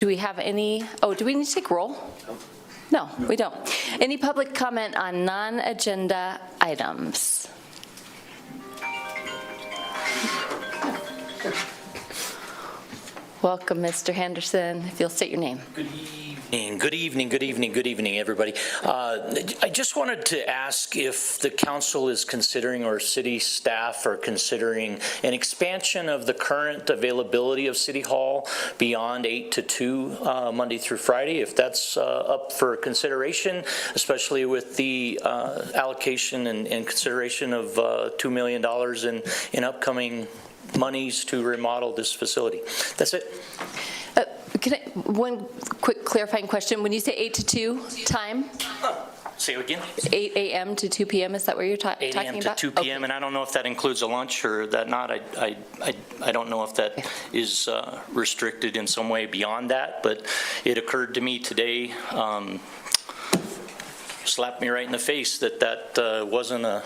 Do we have any, do we need to take roll? No, we don't. Any public comment on non-agenda items? Welcome, Mr. Henderson, if you'll state your name. Good evening, everybody. I just wanted to ask if the council is considering, or city staff are considering, an expansion of the current availability of City Hall beyond 8 to 2 Monday through Friday, if that's up for consideration, especially with the allocation and consideration of $2 million in upcoming monies to remodel this facility. That's it. One quick clarifying question. When you say 8 to 2 time? Say it again. 8 a.m. to 2 p.m. Is that what you're talking about? 8 a.m. to 2 p.m. Okay. And I don't know if that includes a lunch or that not. I don't know if that is restricted in some way beyond that, but it occurred to me today, slapped me right in the face that wasn't a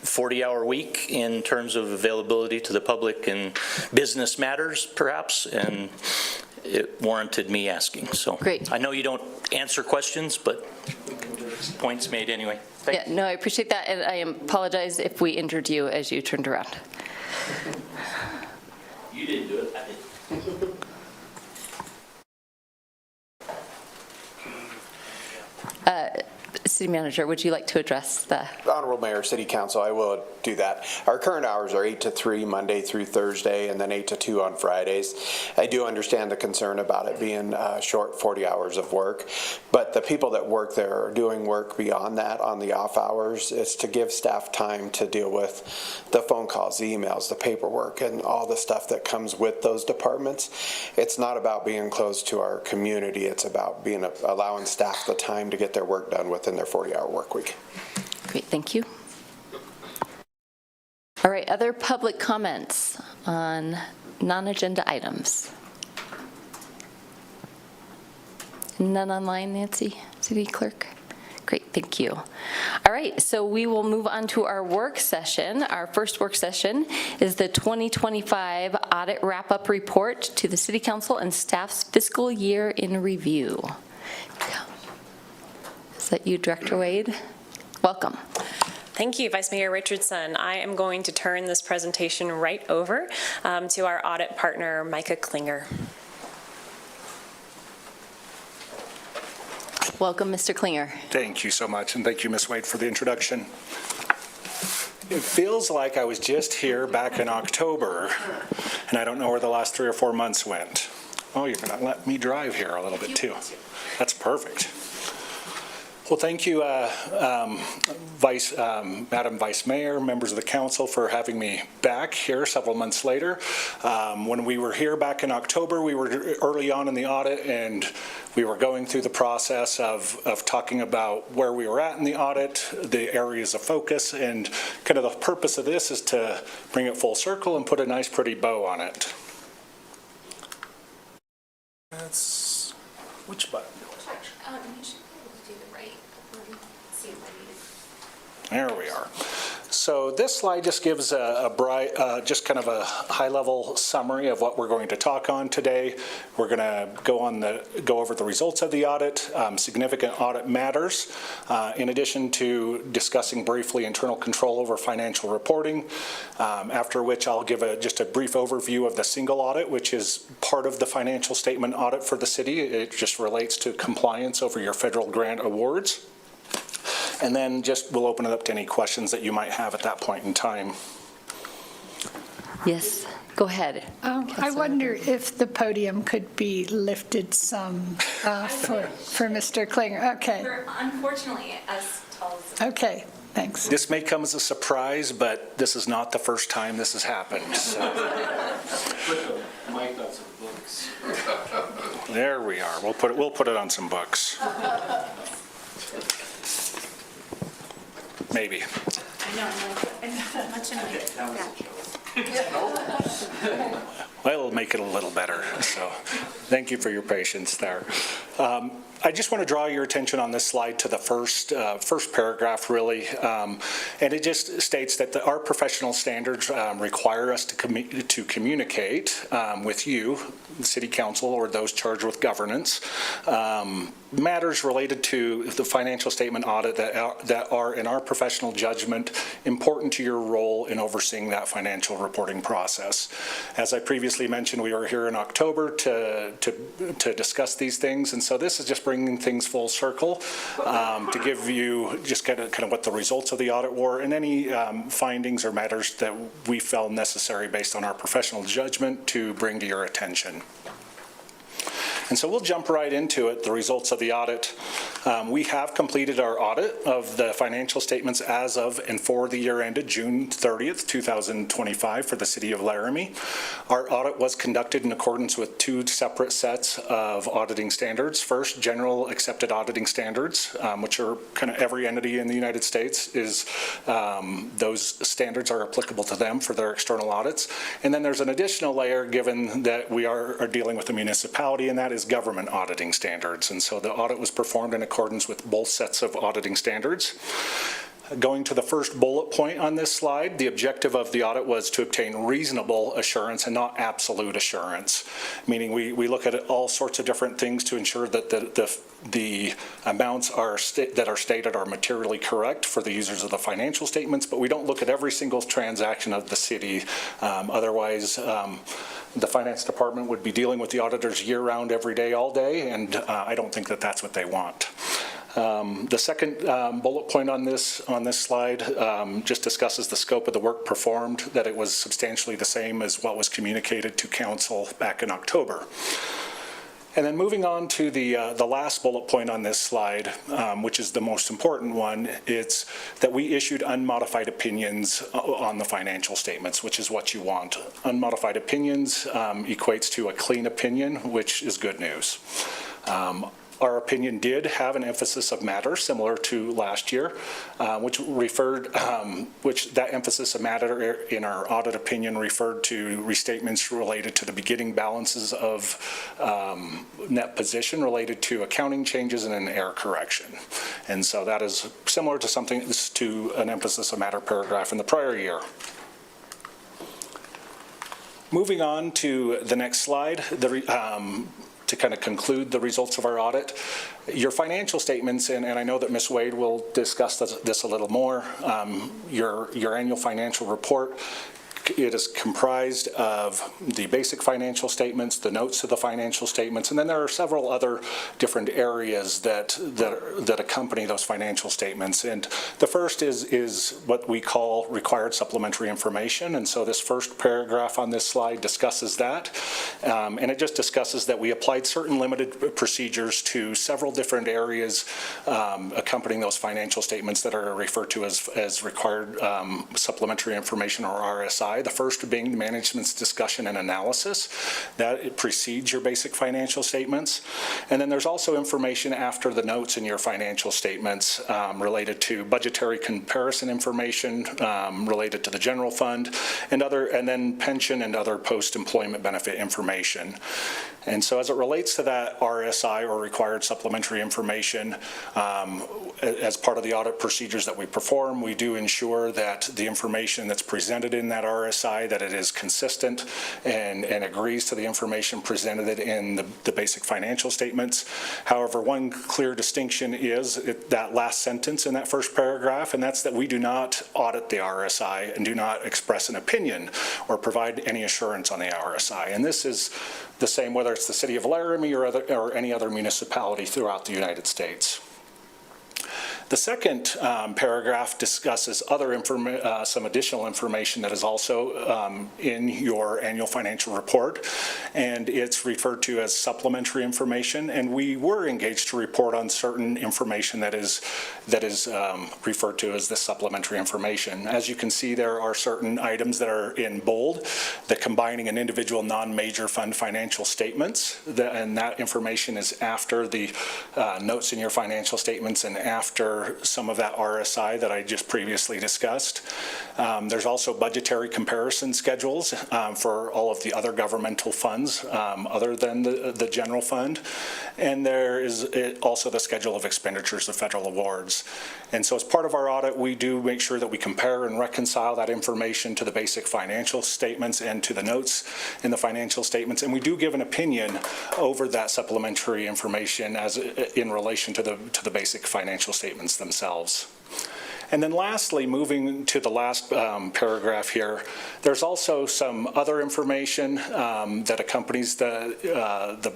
40-hour week in terms of availability to the public and business matters, perhaps, and it warranted me asking. So great. I know you don't answer questions, but points made anyway. Yeah, no, I appreciate that, and I apologize if we injured you as you turned around. You didn't do it, I did. City Manager, would you like to address the Honorable Mayor, City Council? I will do that. Our current hours are 8 to 3 Monday through Thursday, and then 8 to 2 on Fridays. I do understand the concern about it being short 40 hours of work, but the people that work there are doing work beyond that on the off hours. It's to give staff time to deal with the phone calls, the emails, the paperwork, and all the stuff that comes with those departments. It's not about being close to our community. It's about allowing staff the time to get their work done within their 40-hour work week. Great, thank you. All right, other public comments on non-agenda items? None online, Nancy, City Clerk? Great, thank you. All right, so we will move on to our work session. Our first work session is the 2025 Audit Wrap-Up Report to the City Council and Staff's Fiscal Year in Review. Is that you, Director Wade? Welcome. Thank you, Vice Mayor Richardson. I am going to turn this presentation right over to our audit partner, Micah Klinger. Welcome, Mr. Klinger. Thank you so much, and thank you, Ms. Wade, for the introduction. It feels like I was just here back in October, and I don't know where the last 3 or 4 months went. Oh, you're going to let me drive here a little bit, too. That's perfect. Well, thank you, Madam Vice Mayor, members of the council, for having me back here several months later. When we were here back in October, we were early on in the audit, and we were going through the process of talking about where we were at in the audit, the areas of focus, and kind of the purpose of this is to bring it full circle and put a nice, pretty bow on it. That's which button? There we are. So this slide just gives just kind of a high-level summary of what we're going to talk on today. We're going to go over the results of the audit, significant audit matters, in addition to discussing briefly internal control over financial reporting. After which I'll give just a brief overview of the single audit, which is part of the financial statement audit for the city. It just relates to compliance over your federal grant awards. And then we'll open it up to any questions that you might have at that point in time. Yes, go ahead. I wonder if the podium could be lifted some for Mr. Klinger. Okay. We're unfortunately as tall as okay, thanks. This may come as a surprise, but this is not the first time this has happened. So. Mike got some books. There we are. We'll put it on some books. Maybe. I know, I'm much in Well, it'll make it a little better. So thank you for your patience there. I just want to draw your attention on this slide to the first paragraph, really, and it just states that our professional standards require us to communicate with you, the City Council, or those charged with governance, matters related to the financial statement audit that are, in our professional judgment, important to your role in overseeing that financial reporting process. As I previously mentioned, we were here in October to discuss these things, and so this is just bringing things full circle to give you just kind of what the results of the audit were and any findings or matters that we felt necessary based on our professional judgment to bring to your attention. And so we'll jump right into it, the results of the audit. We have completed our audit of the financial statements as of and for the year ended June 30th, 2025 for the City of Laramie. Our audit was conducted in accordance with two separate sets of auditing standards. First, general accepted auditing standards, which are kind of every entity in the United States is, those standards are applicable to them for their external audits. And then there's an additional layer given that we are dealing with a municipality, and that is government auditing standards. And so the audit was performed in accordance with both sets of auditing standards. Going to the first bullet point on this slide, the objective of the audit was to obtain reasonable assurance and not absolute assurance, meaning we look at all sorts of different things to ensure that the amounts that are stated are materially correct for the users of the financial statements, but we don't look at every single transaction of the city. Otherwise, the finance department would be dealing with the auditors year-round, every day, all day, and I don't think that that's what they want. The second bullet point on this slide just discusses the scope of the work performed, that it was substantially the same as what was communicated to council back in October. And then moving on to the last bullet point on this slide, which is the most important one, it's that we issued unmodified opinions on the financial statements, which is what you want. Unmodified opinions equates to a clean opinion, which is good news. Our opinion did have an emphasis of matter similar to last year, which that emphasis of matter in our audit opinion referred to restatements related to the beginning balances of net position related to accounting changes and an error correction. And so that is similar to an emphasis of matter paragraph in the prior year. Moving on to the next slide, to kind of conclude the results of our audit. Your financial statements, and I know that Ms. Wade will discuss this a little more, your annual financial report, it is comprised of the basic financial statements, the notes to the financial statements, and then there are several other different areas that accompany those financial statements. And the first is what we call required supplementary information. And so this first paragraph on this slide discusses that. And it just discusses that we applied certain limited procedures to several different areas accompanying those financial statements that are referred to as required supplementary information, or RSI. The first being management's discussion and analysis. That precedes your basic financial statements. And then there's also information after the notes in your financial statements related to budgetary comparison information related to the general fund and then pension and other post-employment benefit information. And so as it relates to that RSI, or required supplementary information, as part of the audit procedures that we perform, we do ensure that the information that's presented in that RSI, that it is consistent and agrees to the information presented in the basic financial statements. However, one clear distinction is that last sentence in that first paragraph, and that's that we do not audit the RSI and do not express an opinion or provide any assurance on the RSI. And this is the same whether it's the City of Laramie or any other municipality throughout the United States. The second paragraph discusses some additional information that is also in your annual financial report, and it's referred to as supplementary information. And we were engaged to report on certain information that is referred to as the supplementary information. As you can see, there are certain items that are in bold, that combining an individual non-major fund financial statements, and that information is after the notes in your financial statements and after for some of that RSI that I just previously discussed. There's also budgetary comparison schedules for all of the other governmental funds other than the general fund. And there is also the schedule of expenditures of federal awards. And so as part of our audit, we do make sure that we compare and reconcile that information to the basic financial statements and to the notes in the financial statements. And we do give an opinion over that supplementary information as in relation to the basic financial statements themselves. And then lastly, moving to the last paragraph here, there's also some other information that accompanies the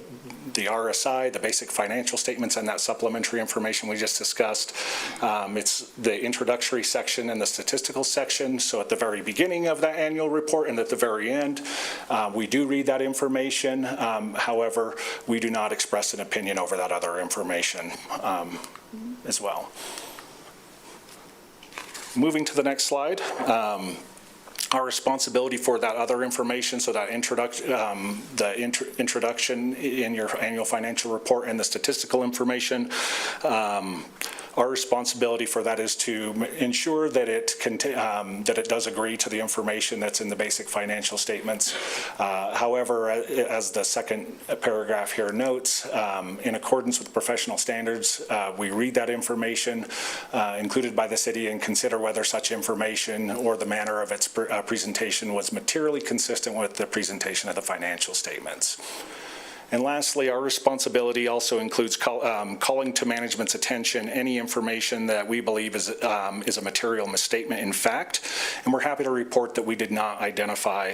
RSI, the basic financial statements, and that supplementary information we just discussed. It's the introductory section and the statistical section. So at the very beginning of that annual report and at the very end, we do read that information. However, we do not express an opinion over that other information as well. Moving to the next slide, our responsibility for that other information, so that introduction in your annual financial report and the statistical information, our responsibility for that is to ensure that it does agree to the information that's in the basic financial statements. However, as the second paragraph here notes, in accordance with professional standards, we read that information included by the city and consider whether such information or the manner of its presentation was materially consistent with the presentation of the financial statements. And lastly, our responsibility also includes calling to management's attention any information that we believe is a material misstatement in fact, and we're happy to report that we did not identify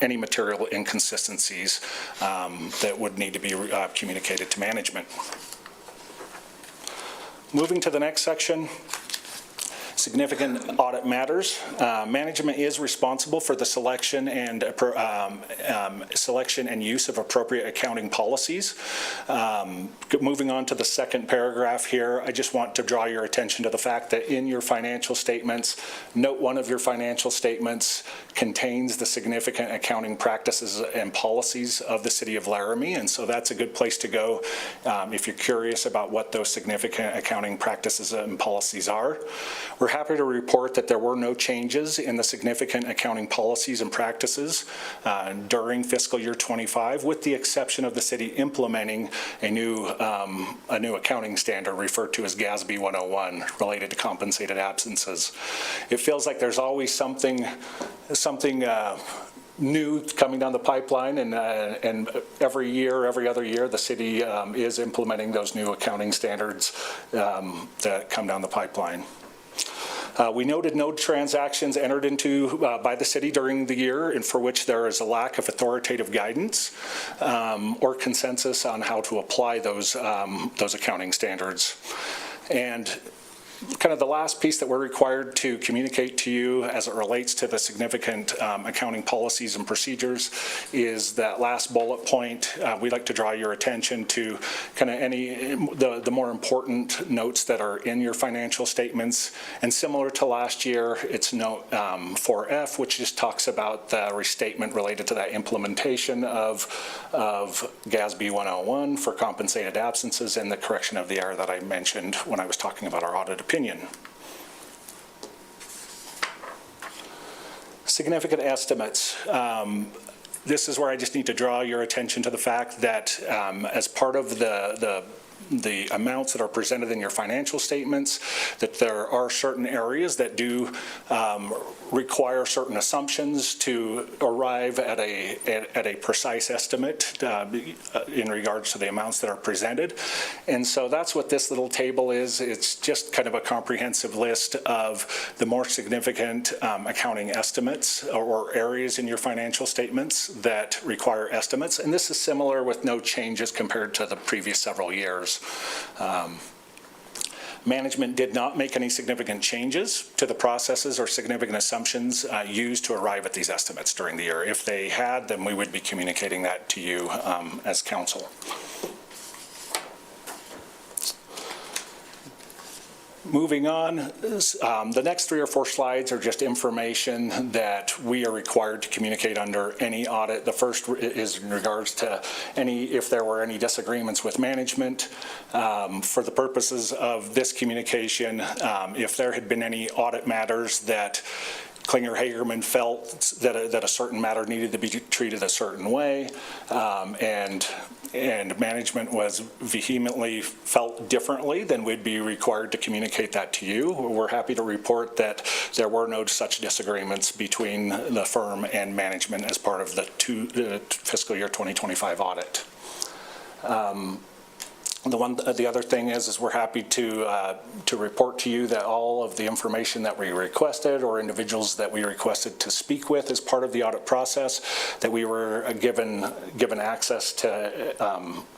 any material inconsistencies that would need to be communicated to management. Moving to the next section. Significant audit matters. Management is responsible for the selection and use of appropriate accounting policies. Moving on to the second paragraph here, I just want to draw your attention to the fact that in your financial statements, note one of your financial statements contains the significant accounting practices and policies of the City of Laramie, and so that's a good place to go if you're curious about what those significant accounting practices and policies are. We're happy to report that there were no changes in the significant accounting policies and practices during fiscal year 25, with the exception of the city implementing a new accounting standard referred to as GASB 101 related to compensated absences. It feels like there's always something new coming down the pipeline, and every other year, the city is implementing those new accounting standards that come down the pipeline. We noted no transactions entered into by the city during the year and for which there is a lack of authoritative guidance or consensus on how to apply those accounting standards. And kind of the last piece that we're required to communicate to you as it relates to the significant accounting policies and procedures is that last bullet point. We'd like to draw your attention to kind of the more important notes that are in your financial statements. And similar to last year, it's note 4F, which just talks about the restatement related to that implementation of GASB 101 for compensated absences and the correction of the error that I mentioned when I was talking about our audit opinion. Significant estimates. This is where I just need to draw your attention to the fact that as part of the amounts that are presented in your financial statements, that there are certain areas that do require certain assumptions to arrive at a precise estimate in regards to the amounts that are presented. And so that's what this little table is. It's just kind of a comprehensive list of the more significant accounting estimates or areas in your financial statements that require estimates. And this is similar with no changes compared to the previous several years. Management did not make any significant changes to the processes or significant assumptions used to arrive at these estimates during the year. If they had, then we would be communicating that to you as council. Moving on, the next 3 or 4 slides are just information that we are required to communicate under any audit. The first is in regards to if there were any disagreements with management. For the purposes of this communication, if there had been any audit matters that Klinger-Hagerman felt that a certain matter needed to be treated a certain way, and management was vehemently felt differently, then we'd be required to communicate that to you. We're happy to report that there were no such disagreements between the firm and management as part of the fiscal year 2025 audit. The other thing is we're happy to report to you that all of the information that we requested or individuals that we requested to speak with as part of the audit process, that we were given access to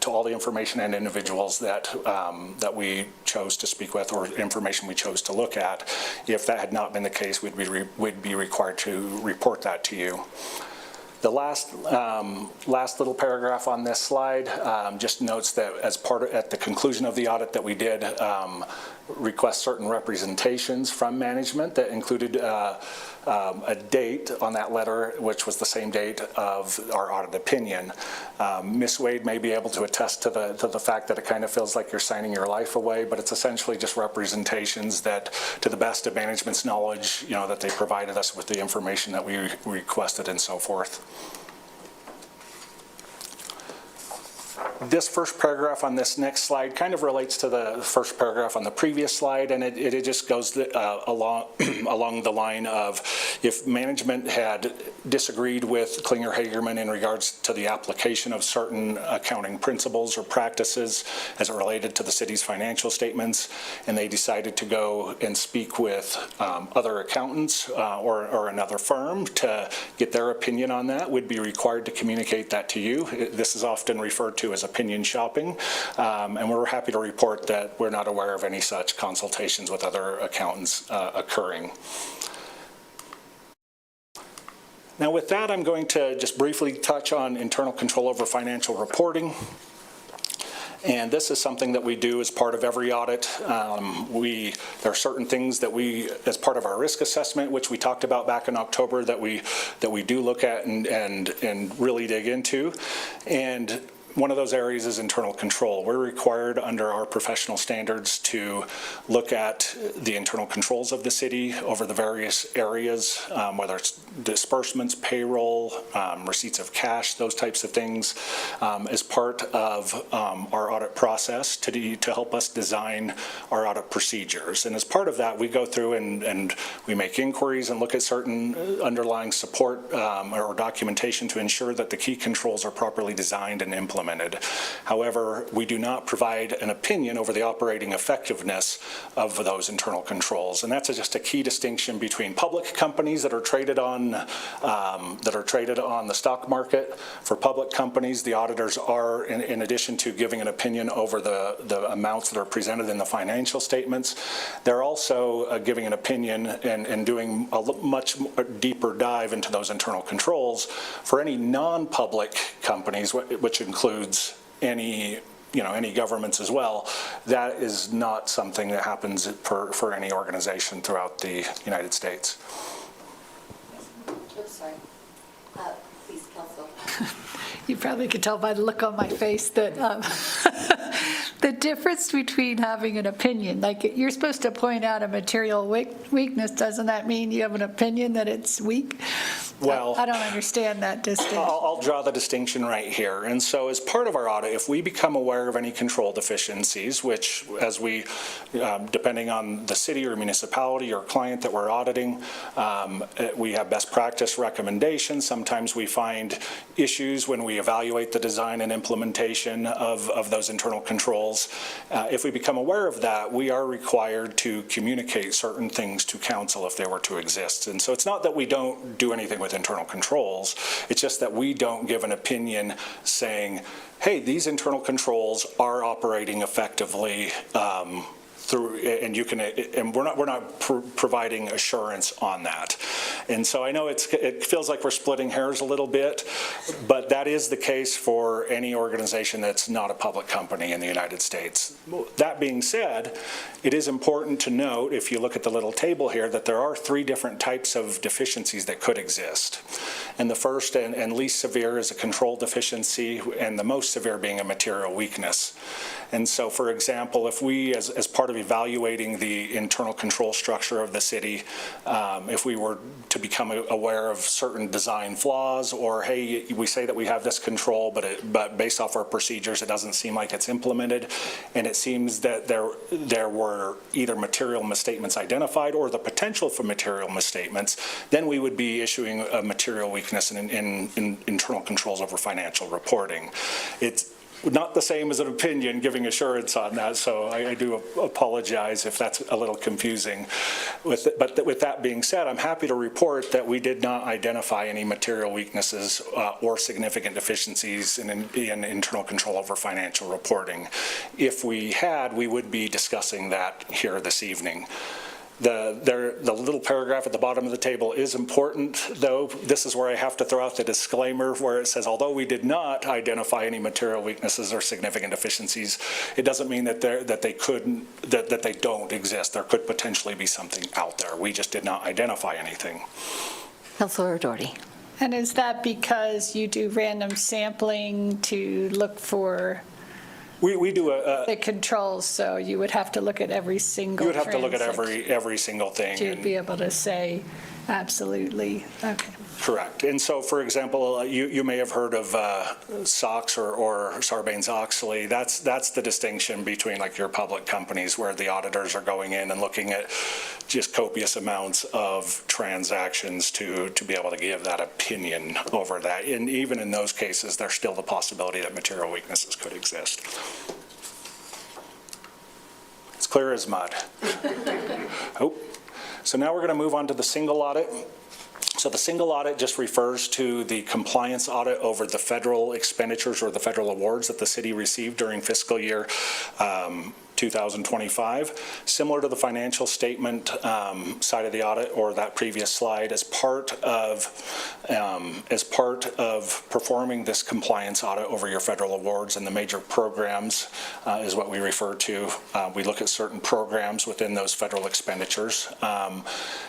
all the information and individuals that we chose to speak with or information we chose to look at. If that had not been the case, we'd be required to report that to you. The last little paragraph on this slide just notes that at the conclusion of the audit that we did request certain representations from management that included a date on that letter, which was the same date of our audit opinion. Ms. Wade may be able to attest to the fact that it kind of feels like you're signing your life away, but it's essentially just representations that, to the best of management's knowledge, that they provided us with the information that we requested and so forth. This first paragraph on this next slide kind of relates to the first paragraph on the previous slide, and it just goes along the line of if management had disagreed with Klinger-Hagerman in regards to the application of certain accounting principles or practices as it related to the city's financial statements, and they decided to go and speak with other accountants or another firm to get their opinion on that, would be required to communicate that to you. This is often referred to as opinion shopping, and we're happy to report that we're not aware of any such consultations with other accountants occurring. Now with that, I'm going to just briefly touch on internal control over financial reporting. And this is something that we do as part of every audit. There are certain things that we, as part of our risk assessment, which we talked about back in October, that we do look at and really dig into. And one of those areas is internal control. We're required under our professional standards to look at the internal controls of the city over the various areas, whether it's disbursements, payroll, receipts of cash, those types of things, as part of our audit process to help us design our audit procedures. And as part of that, we go through and we make inquiries and look at certain underlying support or documentation to ensure that the key controls are properly designed and implemented. However, we do not provide an opinion over the operating effectiveness of those internal controls, and that's just a key distinction between public companies that are traded on the stock market. For public companies, the auditors are, in addition to giving an opinion over the amounts that are presented in the financial statements, they're also giving an opinion and doing a much deeper dive into those internal controls for any non-public companies, which includes any governments as well. That is not something that happens for any organization throughout the United States. Oops, sorry. Please, Council. You probably could tell by the look on my face that the difference between having an opinion, like you're supposed to point out a material weakness, doesn't that mean you have an opinion that it's weak? Well, I don't understand that distinction. I'll draw the distinction right here. And so as part of our audit, if we become aware of any control deficiencies, which as we, depending on the city or municipality or client that we're auditing, we have best practice recommendations. Sometimes we find issues when we evaluate the design and implementation of those internal controls. If we become aware of that, we are required to communicate certain things to council if they were to exist. And so it's not that we don't do anything with internal controls, it's just that we don't give an opinion saying, hey, these internal controls are operating effectively through, and you can, and we're not providing assurance on that. And so I know it feels like we're splitting hairs a little bit, but that is the case for any organization that's not a public company in the United States. That being said, it is important to note, if you look at the little table here, that there are 3 different types of deficiencies that could exist. And the first and least severe is a control deficiency, and the most severe being a material weakness. And so, for example, if we, as part of evaluating the internal control structure of the city, if we were to become aware of certain design flaws, or hey, we say that we have this control, but based off our procedures, it doesn't seem like it's implemented, and it seems that there were either material misstatements identified or the potential for material misstatements, then we would be issuing a material weakness in internal controls over financial reporting. It's not the same as an opinion giving assurance on that, so I do apologize if that's a little confusing. But with that being said, I'm happy to report that we did not identify any material weaknesses or significant deficiencies in internal control over financial reporting. If we had, we would be discussing that here this evening. The little paragraph at the bottom of the table is important, though. This is where I have to throw out the disclaimer where it says, although we did not identify any material weaknesses or significant deficiencies, it doesn't mean that they don't exist. There could potentially be something out there. We just did not identify anything. Councilor Doherty. And is that because you do random sampling to look for We do the controls, so you would have to look at every single you would have to look at transaction every single thing. to be able to say absolutely, okay. Correct. And so, for example, you may have heard of SOX or Sarbanes-Oxley. That's the distinction between like your public companies where the auditors are going in and looking at just copious amounts of transactions to be able to give that opinion over that. And even in those cases, there's still the possibility that material weaknesses could exist. It's clear as mud. Oh. So now we're going to move on to the single audit. So the single audit just refers to the compliance audit over the federal expenditures or the federal awards that the city received during fiscal year 2025. Similar to the financial statement side of the audit or that previous slide, as part of performing this compliance audit over your federal awards and the major programs is what we refer to. We look at certain programs within those federal expenditures.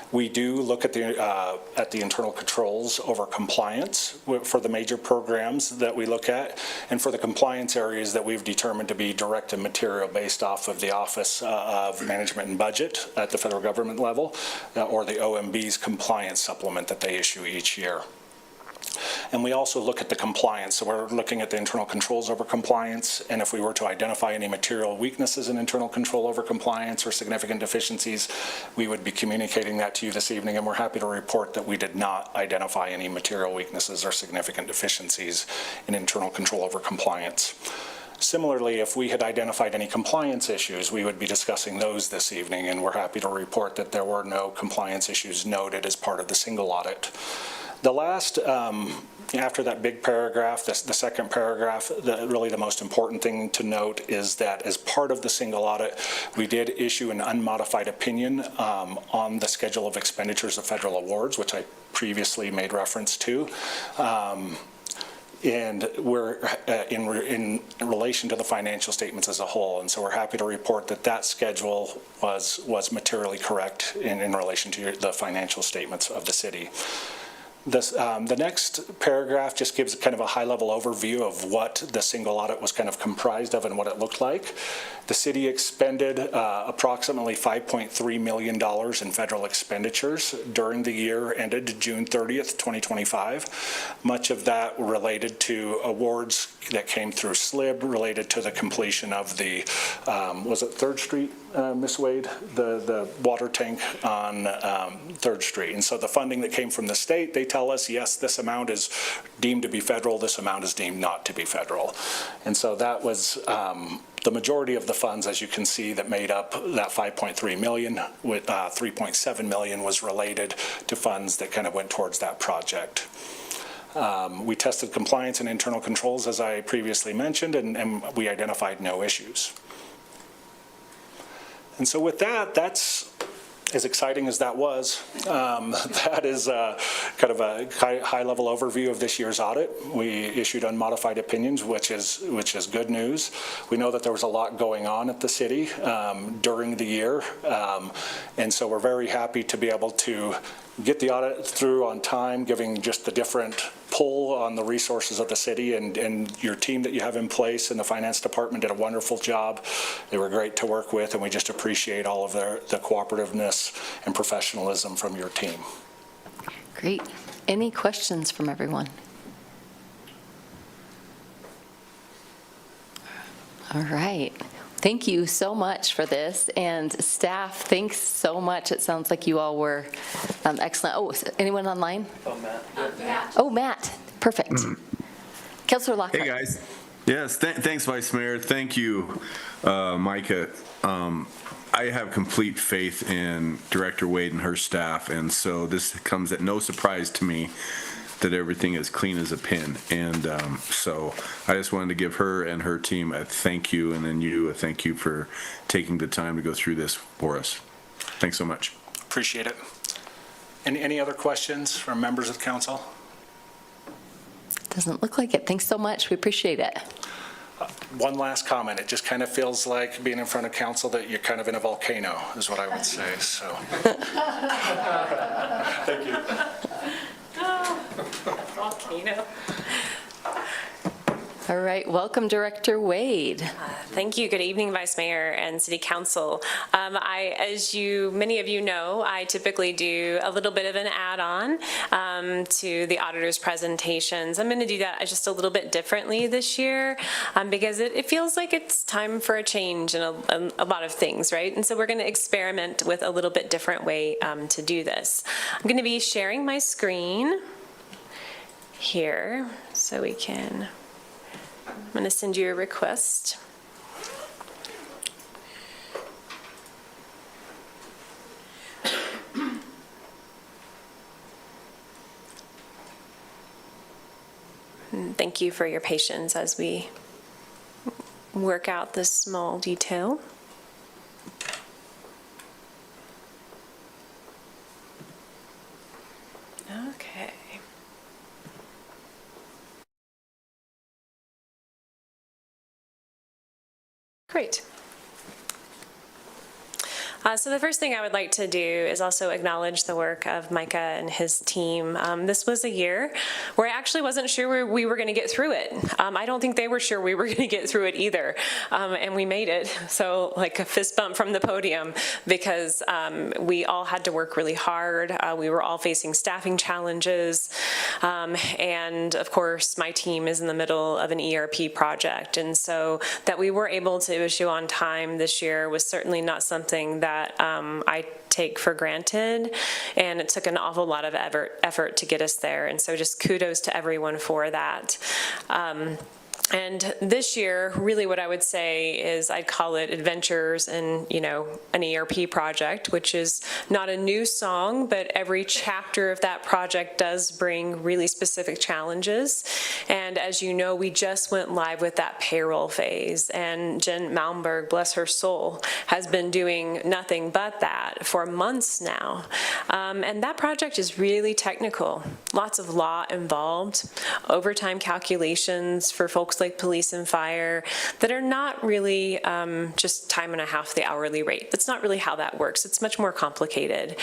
We do look at the internal controls over compliance for the major programs that we look at, and for the compliance areas that we've determined to be direct and material based off of the Office of Management and Budget at the federal government level, or the OMB's compliance supplement that they issue each year. And we also look at the compliance. So we're looking at the internal controls over compliance, and if we were to identify any material weaknesses in internal control over compliance or significant deficiencies, we would be communicating that to you this evening, and we're happy to report that we did not identify any material weaknesses or significant deficiencies in internal control over compliance. Similarly, if we had identified any compliance issues, we would be discussing those this evening, and we're happy to report that there were no compliance issues noted as part of the single audit. The last, after that big paragraph, the second paragraph, really the most important thing to note is that as part of the single audit, we did issue an unmodified opinion on the schedule of expenditures of federal awards, which I previously made reference to. And we're in relation to the financial statements as a whole, and so we're happy to report that that schedule was materially correct in relation to the financial statements of the city. The next paragraph just gives kind of a high-level overview of what the single audit was kind of comprised of and what it looked like. The city expended approximately $5.3 million in federal expenditures during the year ended June 30th, 2025. Much of that related to awards that came through SLIB related to the completion of the, was it 3rd Street, Ms. Wade? The water tank on 3rd Street. And so the funding that came from the state, they tell us, yes, this amount is deemed to be federal, this amount is deemed not to be federal. And so that was the majority of the funds, as you can see, that made up that $5.3 million, with $3.7 million was related to funds that kind of went towards that project. We tested compliance and internal controls, as I previously mentioned, and we identified no issues. And so with that, that's as exciting as that was. That is kind of a high-level overview of this year's audit. We issued unmodified opinions, which is good news. We know that there was a lot going on at the city during the year, and so we're very happy to be able to get the audit through on time, giving just the different pull on the resources of the city, and your team that you have in place in the finance department did a wonderful job. They were great to work with, and we just appreciate all of the cooperativeness and professionalism from your team. Great. Any questions from everyone? All right. Thank you so much for this, and staff, thanks so much. It sounds like you all were excellent. Oh, anyone online? Oh, Matt. Oh, Matt, perfect. Councilor Lockhart. Hey, guys. Yes, thanks, Vice Mayor. Thank you, Micah. I have complete faith in Director Wade and her staff, and so this comes at no surprise to me that everything is clean as a pin. And so I just wanted to give her and her team a thank you, and then you a thank you for taking the time to go through this for us. Thanks so much. Appreciate it. Any other questions from members of council? Doesn't look like it. Thanks so much. We appreciate it. One last comment. It just kind of feels like being in front of council that you're kind of in a volcano, is what I would say. So, thank you. Volcano. All right, welcome Director Wade. Thank you. Good evening, Vice Mayor and City Council. As many of you know, I typically do a little bit of an add-on to the auditor's presentations. I'm going to do that just a little bit differently this year because it feels like it's time for a change in a lot of things, right? And so we're going to experiment with a little bit different way to do this. I'm going to be sharing my screen here so we can. I'm going to send you a request. And thank you for your patience as we work out this small detail. Okay. Great. So the first thing I would like to do is also acknowledge the work of Micah and his team. This was a year where I actually wasn't sure we were going to get through it. I don't think they were sure we were going to get through it either, and we made it. So like a fist bump from the podium because we all had to work really hard. We were all facing staffing challenges, and of course my team is in the middle of an ERP project, and so that we were able to issue on time this year was certainly not something that I take for granted, and it took an awful lot of effort to get us there, and so just kudos to everyone for that. And this year, really what I would say is I'd call it Adventures in, an ERP project, which is not a new song, but every chapter of that project does bring really specific challenges. And as you know, we just went live with that payroll phase, and Jen Malmberg, bless her soul, has been doing nothing but that for months now. And that project is really technical, lots of law involved, overtime calculations for folks like police and fire that are not really just time and a half the hourly rate. That's not really how that works. It's much more complicated.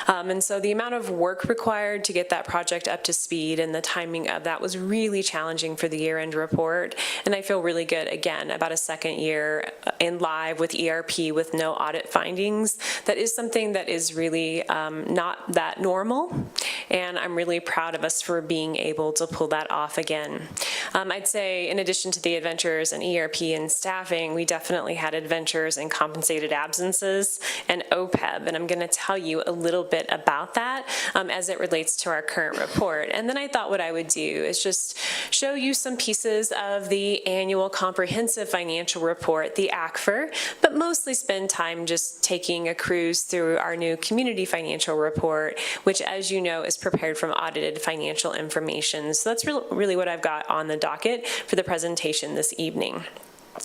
And so the amount of work required to get that project up to speed and the timing of that was really challenging for the year-end report. And I feel really good, again, about a second year in live with ERP with no audit findings. That is something that is really not that normal. And I'm really proud of us for being able to pull that off again. I'd say in addition to the adventures in ERP and staffing, we definitely had adventures in compensated absences and OPEB, and I'm going to tell you a little bit about that as it relates to our current report. And then I thought what I would do is just show you some pieces of the annual comprehensive financial report, the ACFR, but mostly spend time just taking a cruise through our new community financial report, which, as you know, is prepared from audited financial information. So that's really what I've got on the docket for the presentation this evening.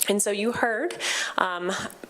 And so you heard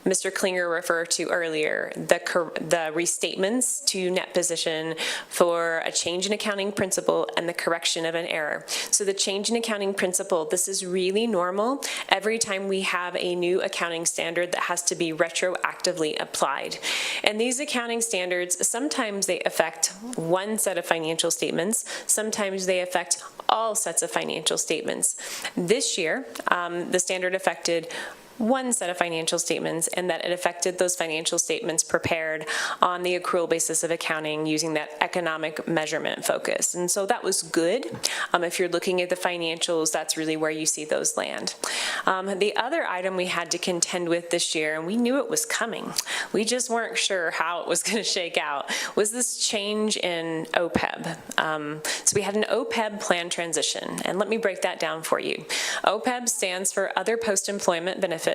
Mr. Klinger refer to earlier the restatements to net position for a change in accounting principle and the correction of an error. So the change in accounting principle, this is really normal every time we have a new accounting standard that has to be retroactively applied. And these accounting standards, sometimes they affect one set of financial statements, sometimes they affect all sets of financial statements. This year, the standard affected one set of financial statements, and that it affected those financial statements prepared on the accrual basis of accounting using that economic measurement focus. And so that was good. If you're looking at the financials, that's really where you see those land. The other item we had to contend with this year, and we knew it was coming, we just weren't sure how it was going to shake out, was this change in OPEB. So we had an OPEB plan transition, and let me break that down for you. OPEB stands for Other Post-Employment Benefits.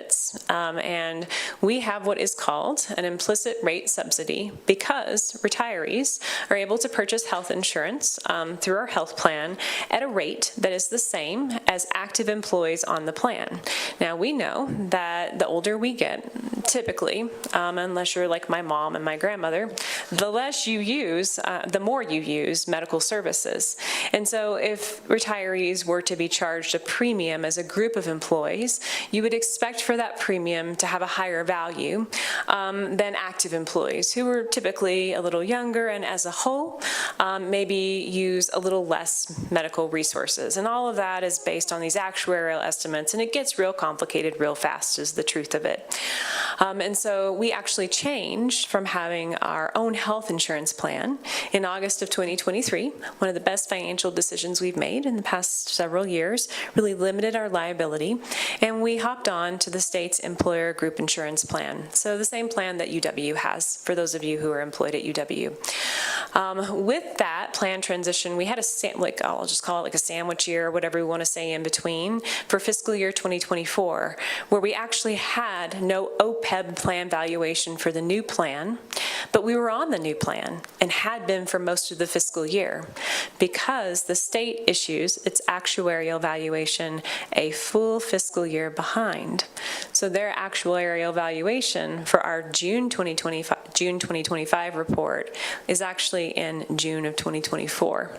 And we have what is called an implicit rate subsidy because retirees are able to purchase health insurance through our health plan at a rate that is the same as active employees on the plan. Now, we know that the older we get, typically, unless you're like my mom and my grandmother, the less you use, the more you use medical services. And so if retirees were to be charged a premium as a group of employees, you would expect for that premium to have a higher value than active employees who are typically a little younger and as a whole maybe use a little less medical resources. And all of that is based on these actuarial estimates, and it gets real complicated real fast is the truth of it. And so we actually changed from having our own health insurance plan in August of 2023, one of the best financial decisions we've made in the past several years, really limited our liability, and we hopped on to the state's employer group insurance plan. So the same plan that UW has for those of you who are employed at UW. With that plan transition, we had I'll just call it like a sandwich year, whatever we want to say in between, for fiscal year 2024, where we actually had no OPEB plan valuation for the new plan, but we were on the new plan and had been for most of the fiscal year because the state issues its actuarial valuation a full fiscal year behind. So their actuarial valuation for our June 2025 report is actually in June of 2024.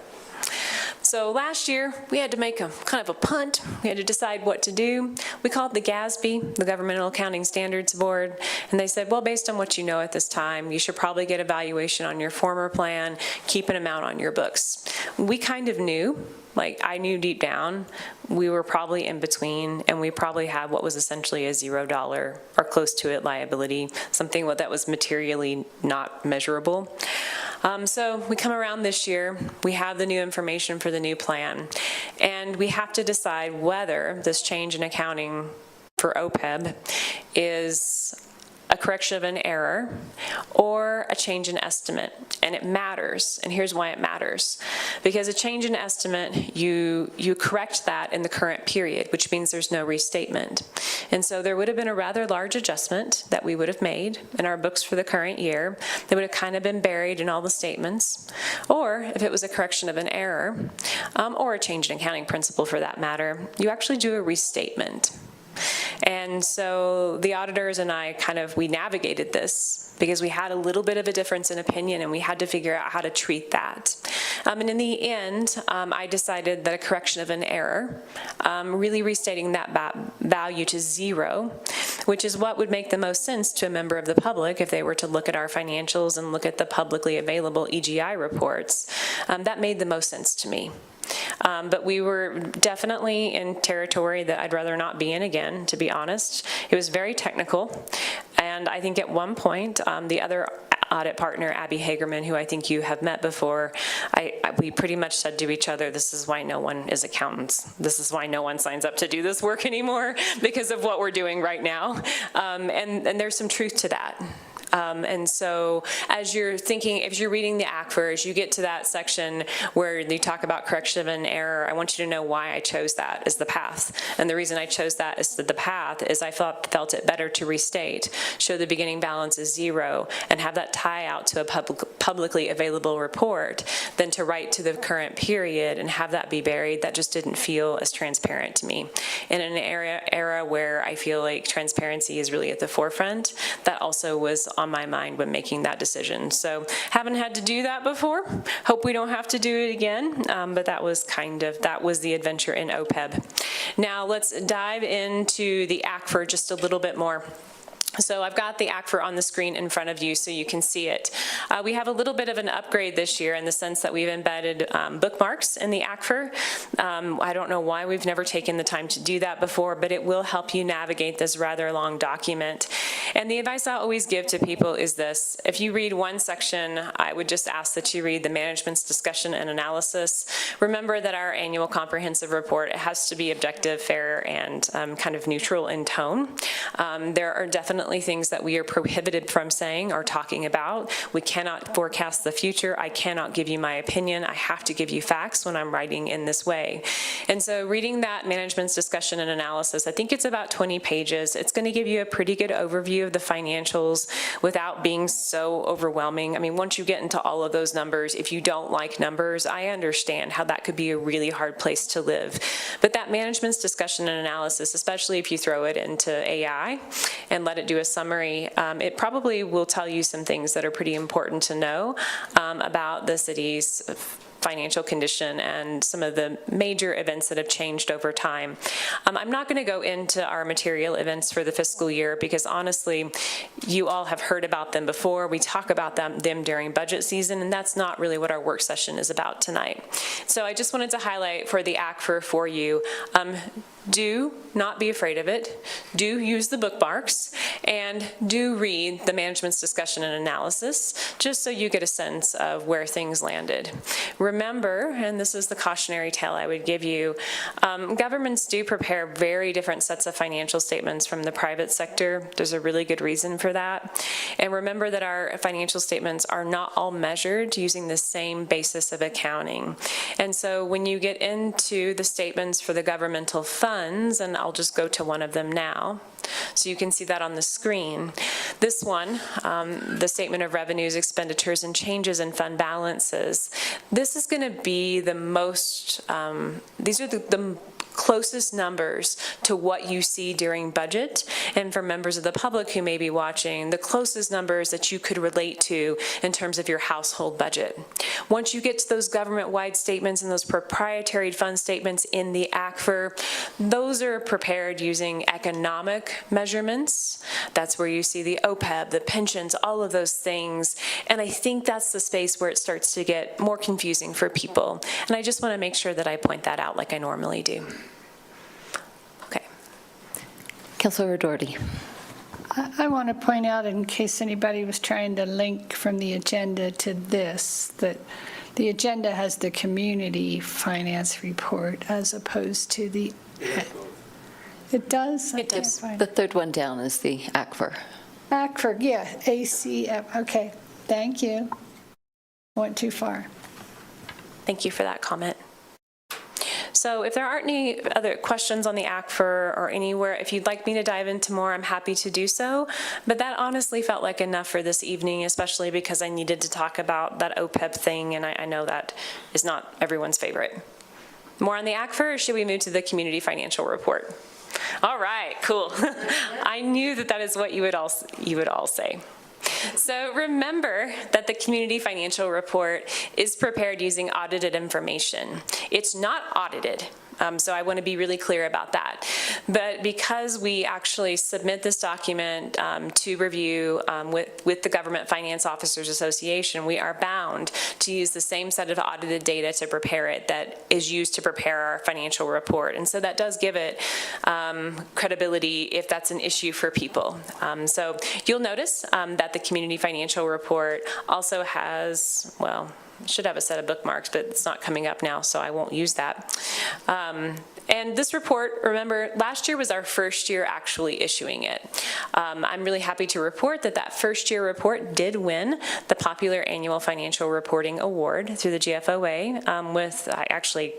So last year, we had to make a kind of a punt. We had to decide what to do. We called the GASB, the Governmental Accounting Standards Board, and they said, well, based on what you know at this time, you should probably get a valuation on your former plan, keep an amount on your books. We kind of knew, like I knew deep down, we were probably in between, and we probably had what was essentially a $0 or close to it liability, something that was materially not measurable. So we come around this year, we have the new information for the new plan, and we have to decide whether this change in accounting for OPEB is a correction of an error or a change in estimate. And it matters, and here's why it matters. Because a change in estimate, you correct that in the current period, which means there's no restatement. And so there would have been a rather large adjustment that we would have made in our books for the current year that would have kind of been buried in all the statements. Or if it was a correction of an error, or a change in accounting principle for that matter, you actually do a restatement. And so the auditors and I we navigated this because we had a little bit of a difference in opinion and we had to figure out how to treat that. And in the end, I decided that a correction of an error, really restating that value to 0, which is what would make the most sense to a member of the public if they were to look at our financials and look at the publicly available EGI reports. That made the most sense to me. But we were definitely in territory that I'd rather not be in again, to be honest. It was very technical, and I think at one point, the other audit partner, Abby Hagerman, who I think you have met before, we pretty much said to each other, this is why no one is accountants. This is why no one signs up to do this work anymore, because of what we're doing right now. And there's some truth to that. And so as you're thinking, if you're reading the aquifer, as you get to that section where you talk about correction of an error, I want you to know why I chose that as the path. And the reason I chose that as the path is I felt it better to restate, show the beginning balance is 0, and have that tie out to a publicly available report than to write to the current period and have that be buried. That just didn't feel as transparent to me. In an era where I feel like transparency is really at the forefront, that also was on my mind when making that decision. So haven't had to do that before. Hope we don't have to do it again, but that was the adventure in OPEB. Now let's dive into the aquifer just a little bit more. So I've got the aquifer on the screen in front of you so you can see it. We have a little bit of an upgrade this year in the sense that we've embedded bookmarks in the aquifer. I don't know why we've never taken the time to do that before, but it will help you navigate this rather long document. And the advice I always give to people is this: if you read one section, I would just ask that you read the management's discussion and analysis. Remember that our annual comprehensive report, it has to be objective, fair, and kind of neutral in tone. There are definitely things that we are prohibited from saying or talking about. We cannot forecast the future. I cannot give you my opinion. I have to give you facts when I'm writing in this way. And so reading that management's discussion and analysis, I think it's about 20 pages. It's going to give you a pretty good overview of the financials without being so overwhelming. I mean, once you get into all of those numbers, if you don't like numbers, I understand how that could be a really hard place to live. But that management's discussion and analysis, especially if you throw it into AI and let it do a summary, it probably will tell you some things that are pretty important to know about the city's financial condition and some of the major events that have changed over time. I'm not going to go into our material events for the fiscal year because honestly, you all have heard about them before. We talk about them during budget season, and that's not really what our work session is about tonight. So I just wanted to highlight for the aquifer for you, do not be afraid of it. Do use the bookmarks and do read the management's discussion and analysis just so you get a sense of where things landed. Remember, and this is the cautionary tale I would give you, governments do prepare very different sets of financial statements from the private sector. There's a really good reason for that. And remember that our financial statements are not all measured using the same basis of accounting. And so when you get into the statements for the governmental funds, and I'll just go to one of them now, so you can see that on the screen. This one, the statement of revenues, expenditures, and changes in fund balances. This is going to be the most, these are the closest numbers to what you see during budget, and for members of the public who may be watching, the closest numbers that you could relate to in terms of your household budget. Once you get to those government-wide statements and those proprietary fund statements in the aquifer, those are prepared using economic measurements. That's where you see the OPEB, the pensions, all of those things, and I think that's the space where it starts to get more confusing for people, and I just want to make sure that I point that out like I normally do. Councilor Doherty. I want to point out, in case anybody was trying to link from the agenda to this, that the agenda has the community finance report as opposed to the, it does? It does. The third one down is the aquifer. Aquifer, yeah, ACF, okay, thank you. Went too far. Thank you for that comment. So if there aren't any other questions on the aquifer or anywhere, if you'd like me to dive into more, I'm happy to do so. But that honestly felt like enough for this evening, especially because I needed to talk about that OPEB thing, and I know that is not everyone's favorite. More on the aquifer, or should we move to the community financial report? All right, cool. I knew that is what you would all say. So remember that the community financial report is prepared using audited information. It's not audited. So I want to be really clear about that. But because we actually submit this document to review with the Government Finance Officers Association, we are bound to use the same set of audited data to prepare it that is used to prepare our financial report. And so that does give it credibility if that's an issue for people. So you'll notice that the community financial report also has, well, should have a set of bookmarks, but it's not coming up now, so I won't use that. And this report, remember, last year was our first year actually issuing it. I'm really happy to report that that first year report did win the Popular Annual Financial Reporting Award through the GFOA with actually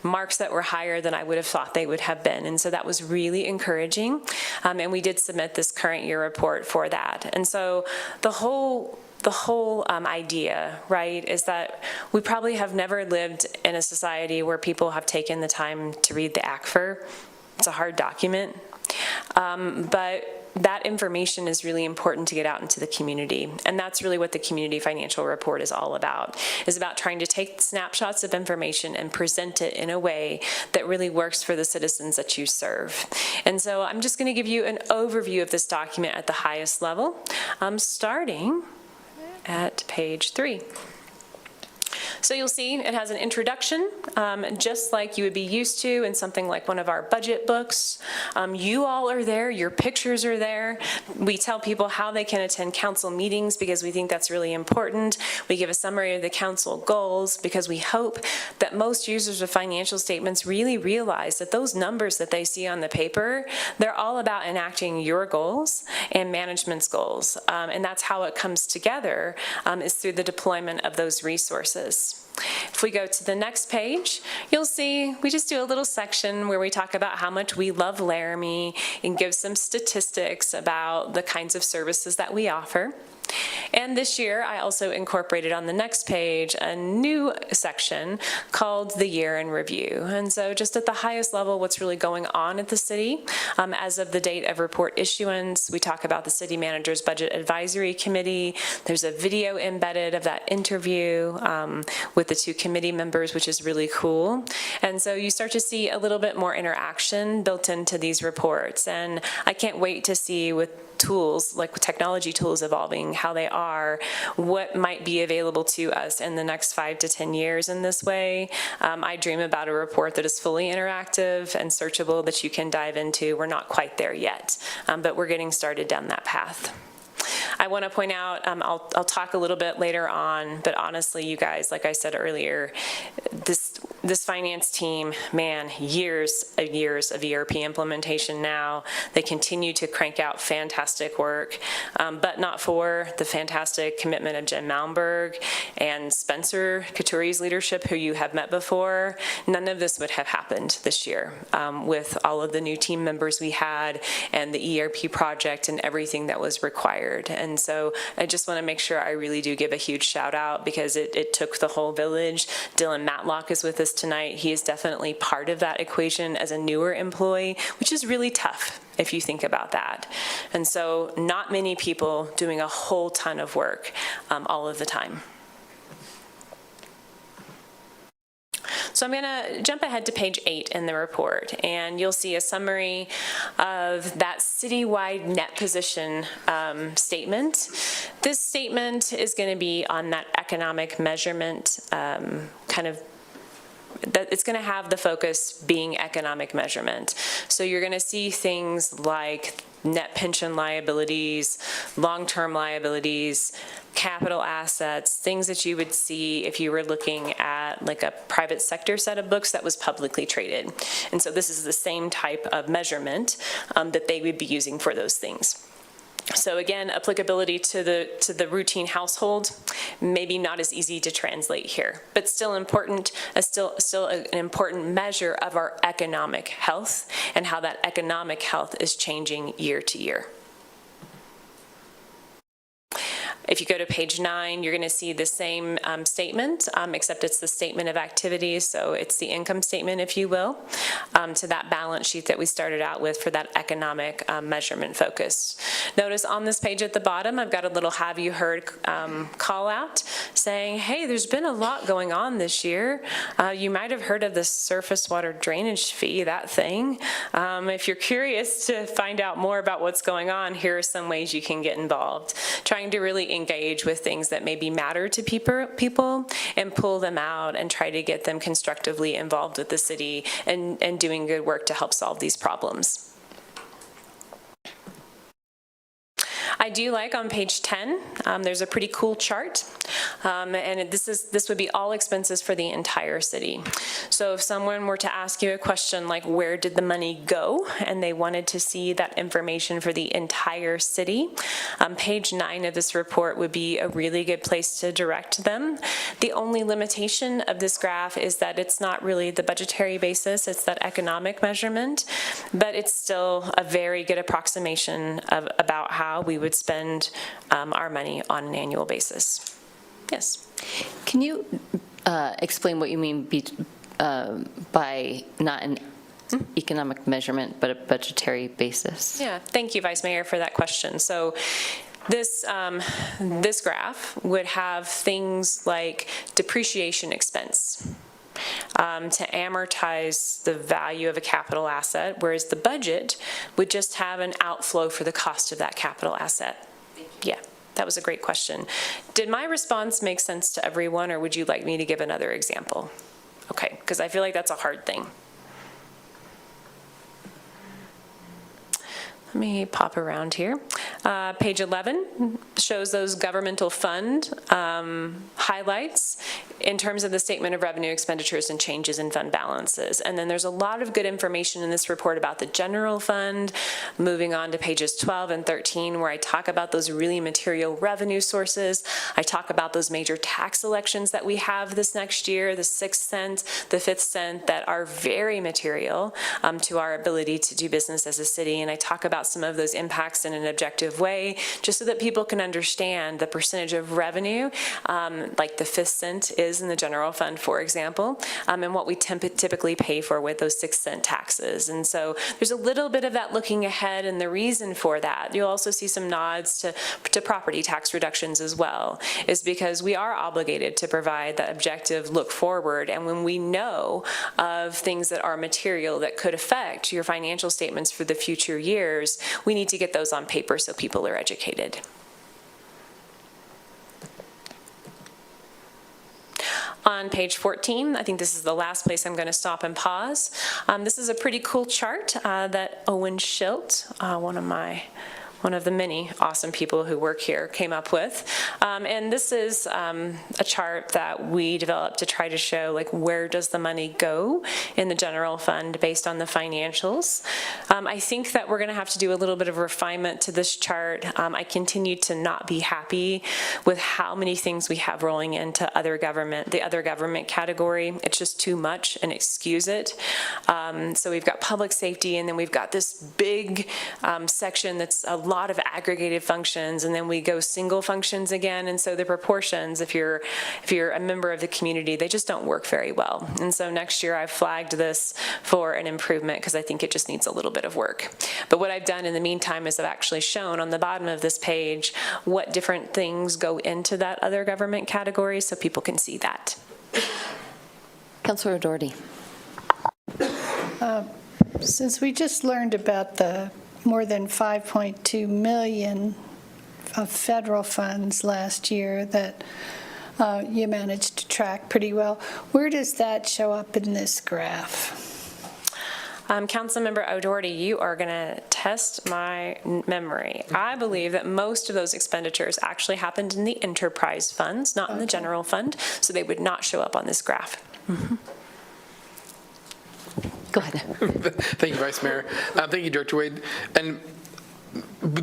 marks that were higher than I would have thought they would have been. And so that was really encouraging. And we did submit this current year report for that. And so the whole idea, right, is that we probably have never lived in a society where people have taken the time to read the ACFR. It's a hard document, but that information is really important to get out into the community. And that's really what the Community Financial Report is all about, is about trying to take snapshots of information and present it in a way that really works for the citizens that you serve. And so I'm just going to give you an overview of this document at the highest level, starting at page 3. So you'll see it has an introduction, just like you would be used to in something like one of our budget books. You all are there, your pictures are there. We tell people how they can attend council meetings because we think that's really important. We give a summary of the council goals because we hope that most users of financial statements really realize that those numbers that they see on the paper, they're all about enacting your goals and management's goals. And that's how it comes together, is through the deployment of those resources. If we go to the next page, you'll see we just do a little section where we talk about how much we love Laramie and give some statistics about the kinds of services that we offer. And this year, I also incorporated on the next page a new section called the Year in Review. And so just at the highest level, what's really going on at the city. As of the date of report issuance, we talk about the City Manager's Budget Advisory Committee. There's a video embedded of that interview with the 2 committee members, which is really cool. And so you start to see a little bit more interaction built into these reports. And I can't wait to see with tools, like technology tools evolving, how they are, what might be available to us in the next 5 to 10 years in this way. I dream about a report that is fully interactive and searchable that you can dive into. We're not quite there yet, but we're getting started down that path. I want to point out, I'll talk a little bit later on, but honestly, you guys, like I said earlier, this finance team, man, years of ERP implementation now. They continue to crank out fantastic work, but not for the fantastic commitment of Jen Malmberg and Spencer Couturi's leadership, who you have met before. None of this would have happened this year with all of the new team members we had and the ERP project and everything that was required. And so I just want to make sure I really do give a huge shout out because it took the whole village. Dylan Matlock is with us tonight. He is definitely part of that equation as a newer employee, which is really tough if you think about that. And so not many people doing a whole ton of work all of the time. So I'm going to jump ahead to page 8 in the report, and you'll see a summary of that citywide net position statement. This statement is going to be on that economic measurement that it's going to have the focus being economic measurement. So you're going to see things like net pension liabilities, long-term liabilities, capital assets, things that you would see if you were looking at like a private sector set of books that was publicly traded. And so this is the same type of measurement that they would be using for those things. So again, applicability to the routine household, maybe not as easy to translate here, but still important, still an important measure of our economic health and how that economic health is changing year to year. If you go to page 9, you're going to see the same statement, except it's the statement of activities, so it's the income statement, if you will, to that balance sheet that we started out with for that economic measurement focus. Notice on this page at the bottom, I've got a little have you heard call out saying, hey, there's been a lot going on this year. You might have heard of the surface water drainage fee, that thing. If you're curious to find out more about what's going on, here are some ways you can get involved. Trying to really engage with things that maybe matter to people and pull them out and try to get them constructively involved with the city and doing good work to help solve these problems. I I do like on page 10, there's a pretty cool chart, and this would be all expenses for the entire city. So if someone were to ask you a question like, where did the money go, and they wanted to see that information for the entire city, page 9 of this report would be a really good place to direct them. The only limitation of this graph is that it's not really the budgetary basis, it's that economic measurement, but it's still a very good approximation of about how we would spend our money on an annual basis. Yes. Can you explain what you mean by not an economic measurement, but a budgetary basis? Yeah, thank you, Vice Mayor, for that question. So this graph would have things like depreciation expense to amortize the value of a capital asset, whereas the budget would just have an outflow for the cost of that capital asset. Yeah, that was a great question. Did my response make sense to everyone, or would you like me to give another example? Okay, because I feel like that's a hard thing. Let me pop around here. Page 11 shows those governmental fund highlights in terms of the statement of revenue, expenditures, and changes in fund balances. And then there's a lot of good information in this report about the general fund, moving on to pages 12 and 13, where I talk about those really material revenue sources. I talk about those major tax elections that we have this next year, the 6th cent, the 5th cent, that are very material to our ability to do business as a city. And I talk about some of those impacts in an objective way, just so that people can understand the percentage of revenue, like the 5th cent is in the general fund, for example, and what we typically pay for with those 6th cent taxes. And so there's a little bit of that looking ahead, and the reason for that, you'll also see some nods to property tax reductions as well, is because we are obligated to provide that objective look forward. And when we know of things that are material that could affect your financial statements for the future years, we need to get those on paper so people are educated. On page 14, I think this is the last place I'm going to stop and pause. This is a pretty cool chart that Owen Schilt, one of the many awesome people who work here, came up with. And this is a chart that we developed to try to show, like, where does the money go in the general fund based on the financials. I think that we're going to have to do a little bit of refinement to this chart. I continue to not be happy with how many things we have rolling into the other government category. It's just too much, and excuse it. So we've got public safety, and then we've got this big section that's a lot of aggregated functions, and then we go single functions again. And so the proportions, if you're a member of the community, they just don't work very well. And so next year I've flagged this for an improvement because I think it just needs a little bit of work. But what I've done in the meantime is I've actually shown on the bottom of this page what different things go into that other government category so people can see that. Councilor O'Doherty. Since we just learned about the more than 5.2 million of federal funds last year that you managed to track pretty well, where does that show up in this graph? Councilmember O'Doherty, you are going to test my memory. I believe that most of those expenditures actually happened in the enterprise funds, not in the general fund, so they would not show up on this graph. Mm-hmm. Go ahead. Thank you, Vice Mayor. Thank you, Director Wade. And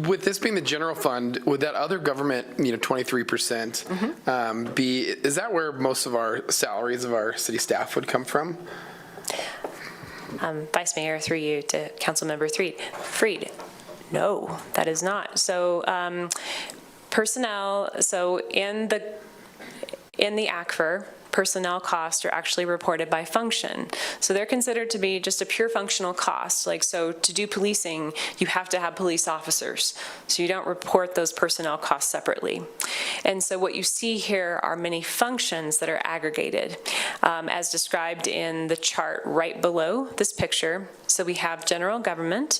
with this being the general fund, would that other government, 23%, is that where most of our salaries of our city staff would come from? Vice Mayor, through you to Councilmember Freed. No, that is not. So personnel, so in the ACFR, personnel costs are actually reported by function. So they're considered to be just a pure functional cost. Like, so to do policing, you have to have police officers. So you don't report those personnel costs separately. And so what you see here are many functions that are aggregated, as described in the chart right below this picture. So we have general government.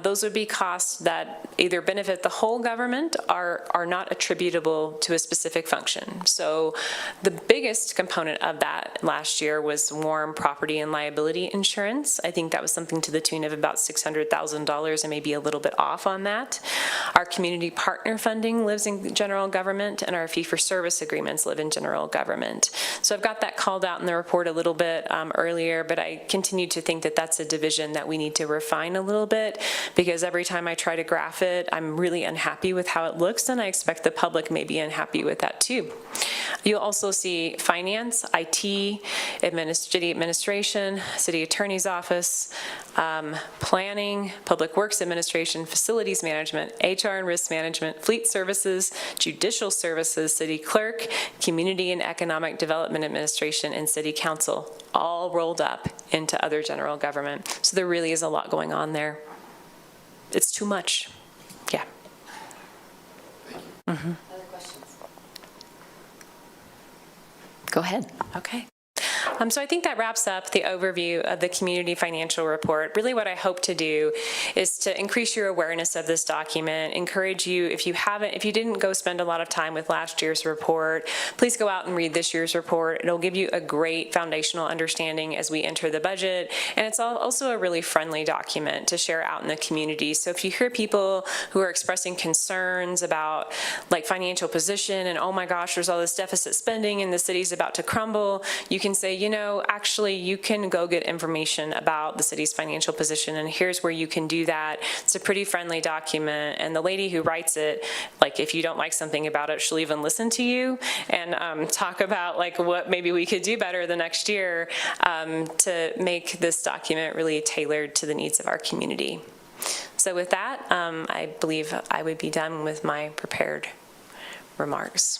Those would be costs that either benefit the whole government or are not attributable to a specific function. So the biggest component component of that last year was warm property and liability insurance. I think that was something to the tune of about $600,000 and maybe a little bit off on that. Our community partner funding lives in general government, and our fee-for-service agreements live in general government. So I've got that called out in the report a little bit earlier, but I continue to think that that's a division that we need to refine a little bit, because every time I try to graph it, I'm really unhappy with how it looks, and I expect the public may be unhappy with that too. You'll also see finance, IT, city administration, city attorney's office, planning, public works administration, facilities management, HR and risk management, fleet services, judicial services, city clerk, community and economic development administration, and city council, all rolled up into other general government. So there really is a lot going on there. It's too much. Yeah. Mm-hmm. Other questions? Go ahead. Okay. So I think that wraps up the overview of the community financial report. Really what I hope to do is to increase your awareness of this document, encourage you, if you didn't go spend a lot of time with last year's report, please go out and read this year's report. It'll give you a great foundational understanding as we enter the budget, and it's also a really friendly document to share out in the community. So if you hear people who are expressing concerns about like financial position and oh my gosh, there's all this deficit spending and the city's about to crumble, you can say, you know, actually you can go get information about the city's financial position, and here's where you can do that. It's a pretty friendly document, and the lady who writes it, like if you don't like something about it, she'll even listen to you and talk about like what maybe we could do better the next year to make this document really tailored to the needs of our community. So with that, I believe I would be done with my prepared remarks.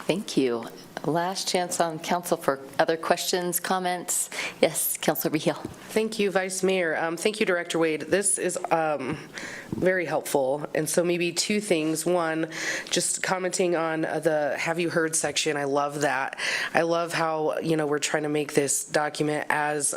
Thank you. Last chance on council for other questions, comments. Yes, Councilor Behill. Thank you, Vice Mayor. Thank you, Director Wade. This is very helpful. And so maybe two things. One, just commenting on the have you heard section. I love that. I love how, you know, we're trying to make this document as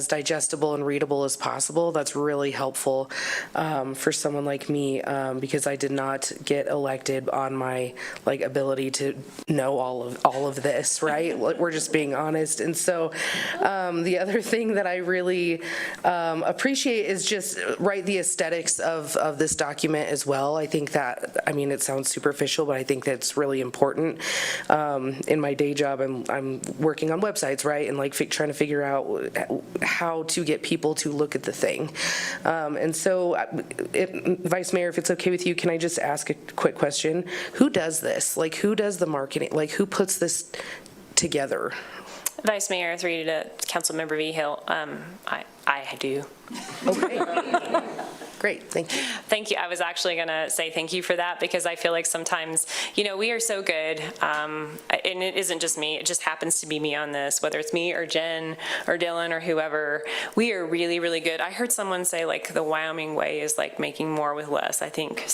digestible and readable as possible. That's really helpful for someone like me because I did not get elected on my like ability to know all of this, right? We're just being honest. And so the other thing that I really appreciate is just the aesthetics of this document as well. I think that, I mean, it sounds superficial, but I think that's really important. In my day job, I'm working on websites, right? And like trying to figure out how to get people to look at the thing. And so, Vice Mayor, if it's okay with you, can I just ask a quick question? Who does this? Like, who does the marketing? Like, who puts this together? Vice Mayor, through you to Councilmember Behill, I do. Okay. Great, thank you. Thank you. I was actually going to say thank you for that, because I feel like sometimes, you know, we are so good, and it isn't just me, it just happens to be me on this, whether it's me or Jen or Dylan or whoever, we are really, really good. I heard someone say like the Wyoming way is like making more with less. I think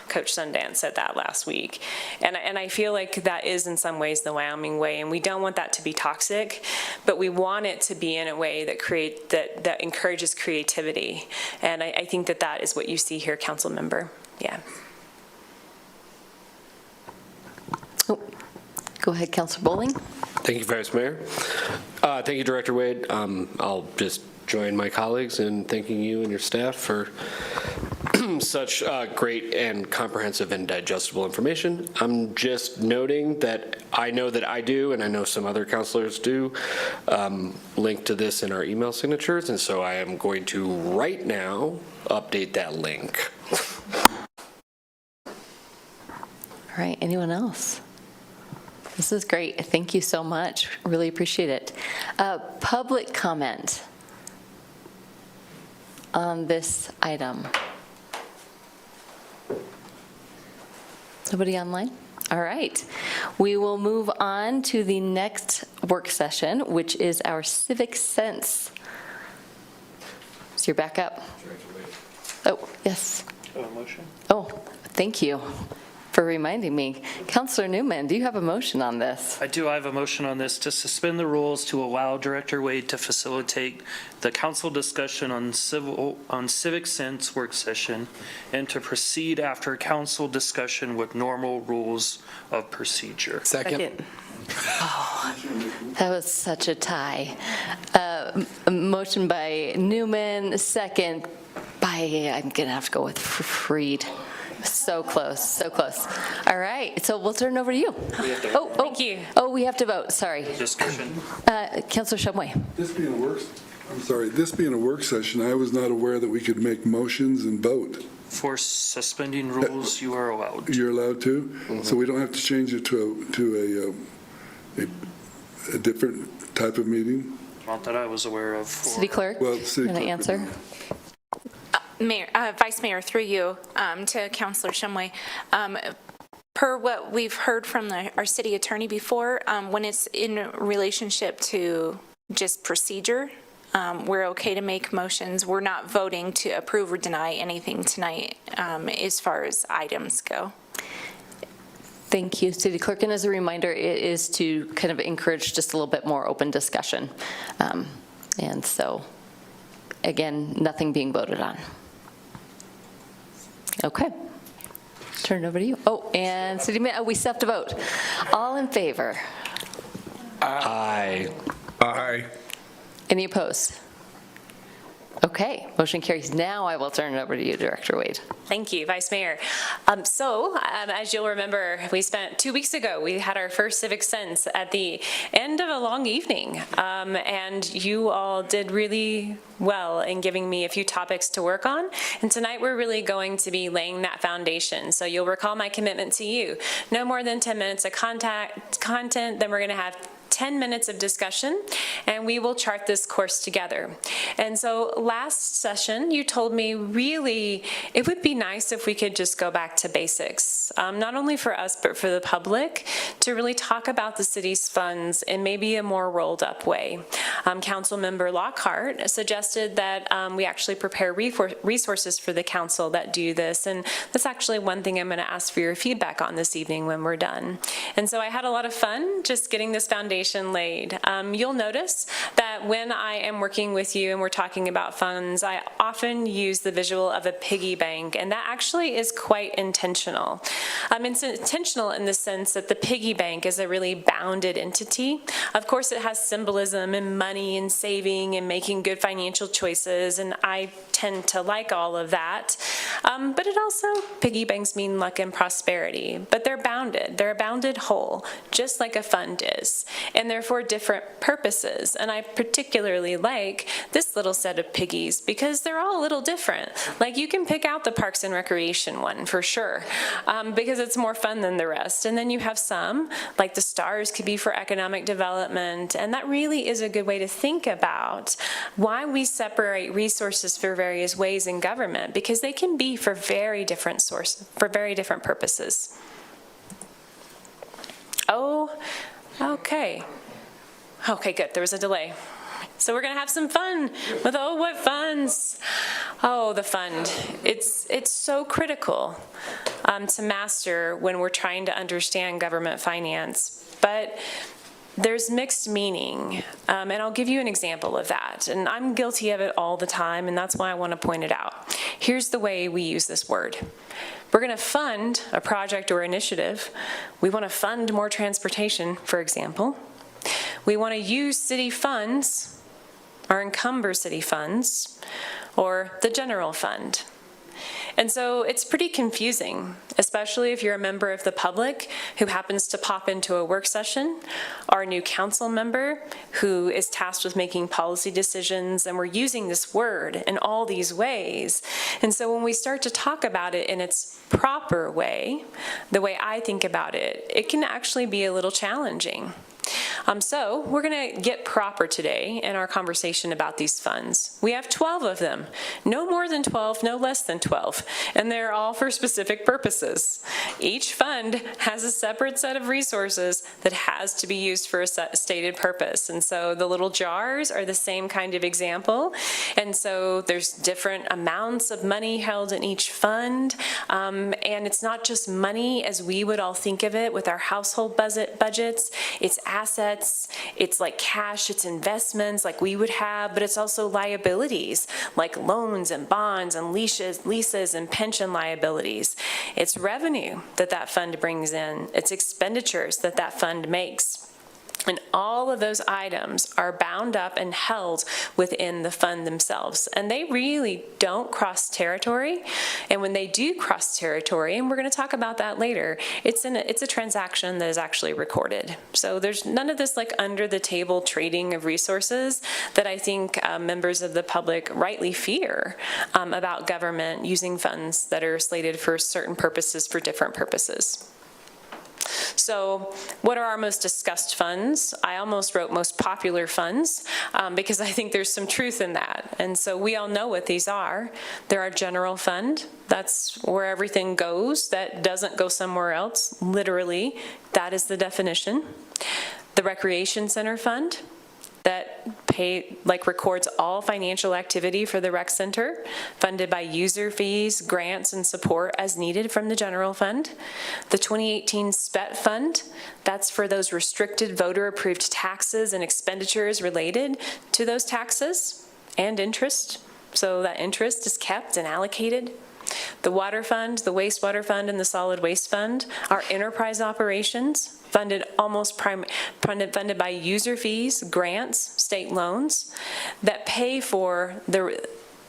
Coach Sundance said that last week. And I feel like that is in some ways the Wyoming way, and we don't want that to be toxic, but we want it to be in a way that encourages creativity. And I think that is what you see here, Council Member. Yeah. Oh, go ahead, Councilor Bowling. Thank you, Vice Mayor. Thank you, Director Wade. I'll just join my colleagues in thanking you and your staff for such great and comprehensive and digestible information. I'm just noting that I know that I do, and I know some other councilors do, link to this in our email signatures, and so I am going to right now update that link. All right, anyone else? This is great. Thank you so much. Really appreciate it. Public comment on this item. Nobody online? All right. We will move on to the next work session, which is our civic sense. So you're back up. Oh, yes. Motion? Oh, thank you. for reminding me. Counselor Newman, do you have a motion on this? I do. I have a motion on this to suspend the rules to allow Director Wade to facilitate the council discussion on civic sense work session and to proceed after council discussion with normal rules of procedure. Second. That was such a tie. A motion by Newman, second by, I'm going to have to go with Freed. So close, so close. All right, so we'll turn it over to you. Thank you. Oh, we have to vote, sorry. Discussion. Counselor Shumway. This being a work session, I was not aware that we could make motions and vote. For suspending rules, you are allowed. You're allowed to? So we don't have to change it to a different type of meeting? Not that I was aware of. City Clerk, Well, city going to clerk would answer? Mayor, Vice Mayor, through you to Councilor Shumway. Per what we've heard from our city attorney before, when it's in relationship to just procedure, we're okay to make motions. We're not voting to approve or deny anything tonight as far as items go. Thank you, City Clerk. And as a reminder, it is to kind of encourage just a little bit more open discussion. And so, again, nothing being voted on. Okay. Turn it over to you. Oh, and City Manager, we still have to vote. All in favor? Aye. Aye. Any opposed? Okay, motion carries. Now I will turn it over to you, Director Wade. Thank you, Vice Mayor. As you'll remember, we spent 2 weeks ago, we had our first Civic Sense at the end of a long evening. And you all did really well in giving me a few topics to work on. And tonight we're really going to be laying that foundation. So you'll recall my commitment to you. No more than 10 minutes of content, then we're going to have 10 minutes of discussion, and we will chart this course together. And so last session, you told me really it would be nice if we could just go back to basics, not only for us, but for the public, to really talk about the city's funds in maybe a more rolled up way. Councilmember Lockhart suggested that we actually prepare resources for the council that do this, and that's actually one thing I'm going to ask for your feedback on this evening when we're done. And so I had a lot of fun just getting this foundation laid. You'll notice that when I am working with you and we're talking about funds, I often use the visual of a piggy bank, and that actually is quite intentional. It's intentional in the sense that the piggy bank is a really bounded entity. Of course, it has symbolism and money and saving and making good financial choices, and I tend to like all of that. But it also, piggy banks mean luck and prosperity, but they're bounded. They're a bounded whole, just like a fund is, and they're for different purposes. And I particularly like this little set of piggies because they're all a little different. Like, you can pick out the Parks and Recreation one for sure, because it's more fun than the rest. And then you have some, like the stars, could be for economic development, and that really is a good way to think about why we separate resources for various ways in government, because they can be for very different sources, for very different purposes. Oh, okay. Okay, good. There was a delay. So we're going to have some fun with, oh, what funds? Oh, the fund. It's so critical to master when we're trying to understand government finance. But there's mixed meaning, and I'll give you an example of that. And I'm guilty of it all the time, and that's why I want to point it out. Here's the way we use this word. We're going to fund a project or initiative. We want to fund more transportation, for example. We want to use city funds, or encumber city funds, or the general fund. And so it's pretty confusing, especially if you're a member of the public who happens to pop into a work session, or a new council member who is tasked with making policy decisions, and we're using this word in all these ways. And so when we start to talk about it in its proper way, the way I think about it, it can actually be a little challenging. So we're going to get proper today in our conversation about these funds. We have 12 of them, no more than 12, no less than 12, and they're all for specific purposes. Each fund has a separate set of resources that has to be used for a stated purpose. And so the little jars are the same kind of example. And so there's different amounts of money held in each fund. And it's not just money as we would all think of it with our household budgets. It's assets, it's like cash, it's investments like we would have, but it's also liabilities like loans and bonds and leases and pension liabilities. It's revenue that fund brings in. It's expenditures that fund makes. And all of those items are bound up and held within the fund themselves. And they really don't cross territory. And when they do cross territory, and we're going to talk about that later, it's a transaction that is actually recorded. So there's none of this like under the table trading of resources that I think members of the public rightly fear about government using funds that are slated for certain purposes for different purposes. So what are our most discussed funds? I almost wrote most popular funds because I think there's some truth in that. And so we all know what these are. They're our general fund. That's where everything goes. That doesn't go somewhere else. Literally, that is the definition. The Recreation Center Fund, that records all financial activity for the rec center, funded by user fees, grants, and support as needed from the general fund. The 2018 SPET Fund, that's for those restricted voter-approved taxes and expenditures related to those taxes and interest. So that interest is kept and allocated. The Water Fund, the Wastewater Fund, and the Solid Waste Fund are enterprise operations, funded funded by user fees, grants, state loans that pay for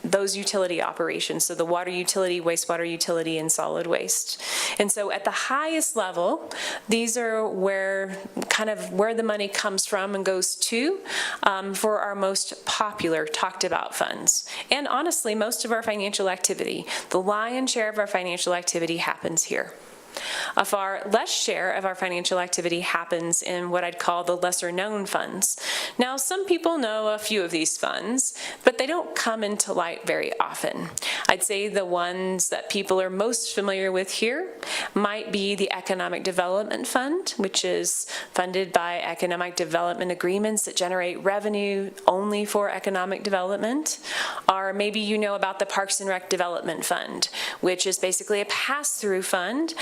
those utility operations, so the water utility, wastewater utility, and solid waste. And so at the highest level, these are where the money comes from and goes to for our most popular talked about funds. And honestly, most of our financial activity, the lion's share of our financial activity happens here. A far less share of our financial activity happens in what I'd call the lesser known funds. Now, some people know a few of these funds, but they don't come into light very often. I'd say the ones that people are most familiar with here might be the Economic Development Fund, which is funded by economic development agreements that generate revenue only for economic development. Or maybe you know about the Parks and Rec Development Fund, which is basically a pass-through fund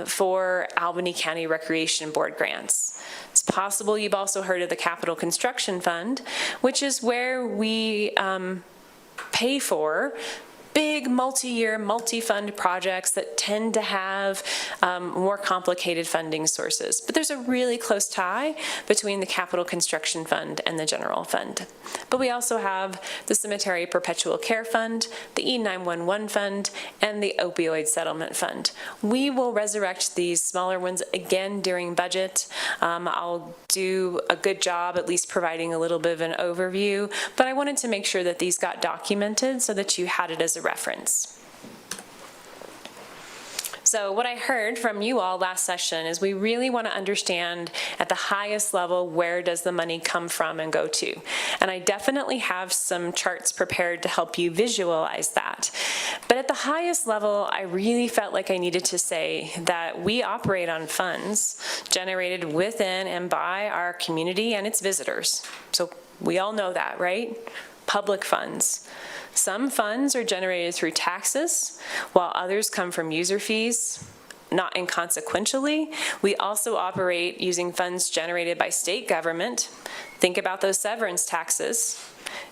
for Albany County Recreation Board grants. It's possible you've also heard of the Capital Construction Fund, which is where we pay for big multi-year, multi-fund projects that tend to have more complicated funding sources. But there's a really close tie between the Capital Construction Fund and the General Fund. But we also have the Cemetery Perpetual Care Fund, the E911 Fund, and the Opioid Settlement Fund. We will resurrect these smaller ones again during budget. I'll do a good job at least providing a little bit of an overview, but I wanted to make sure that these got documented so that you had it as a reference. So what I heard from you all last session is we really want to understand at the highest level, where does the money come from and go to? And I definitely have some charts prepared to help you visualize that. But at the highest level, I really felt like I needed to say that we operate on funds generated within and by our community and its visitors. So we all know that, right? Public funds. Some funds are generated through taxes, while others come from user fees. Not inconsequentially, we also operate using funds generated by state government. Think about those severance taxes,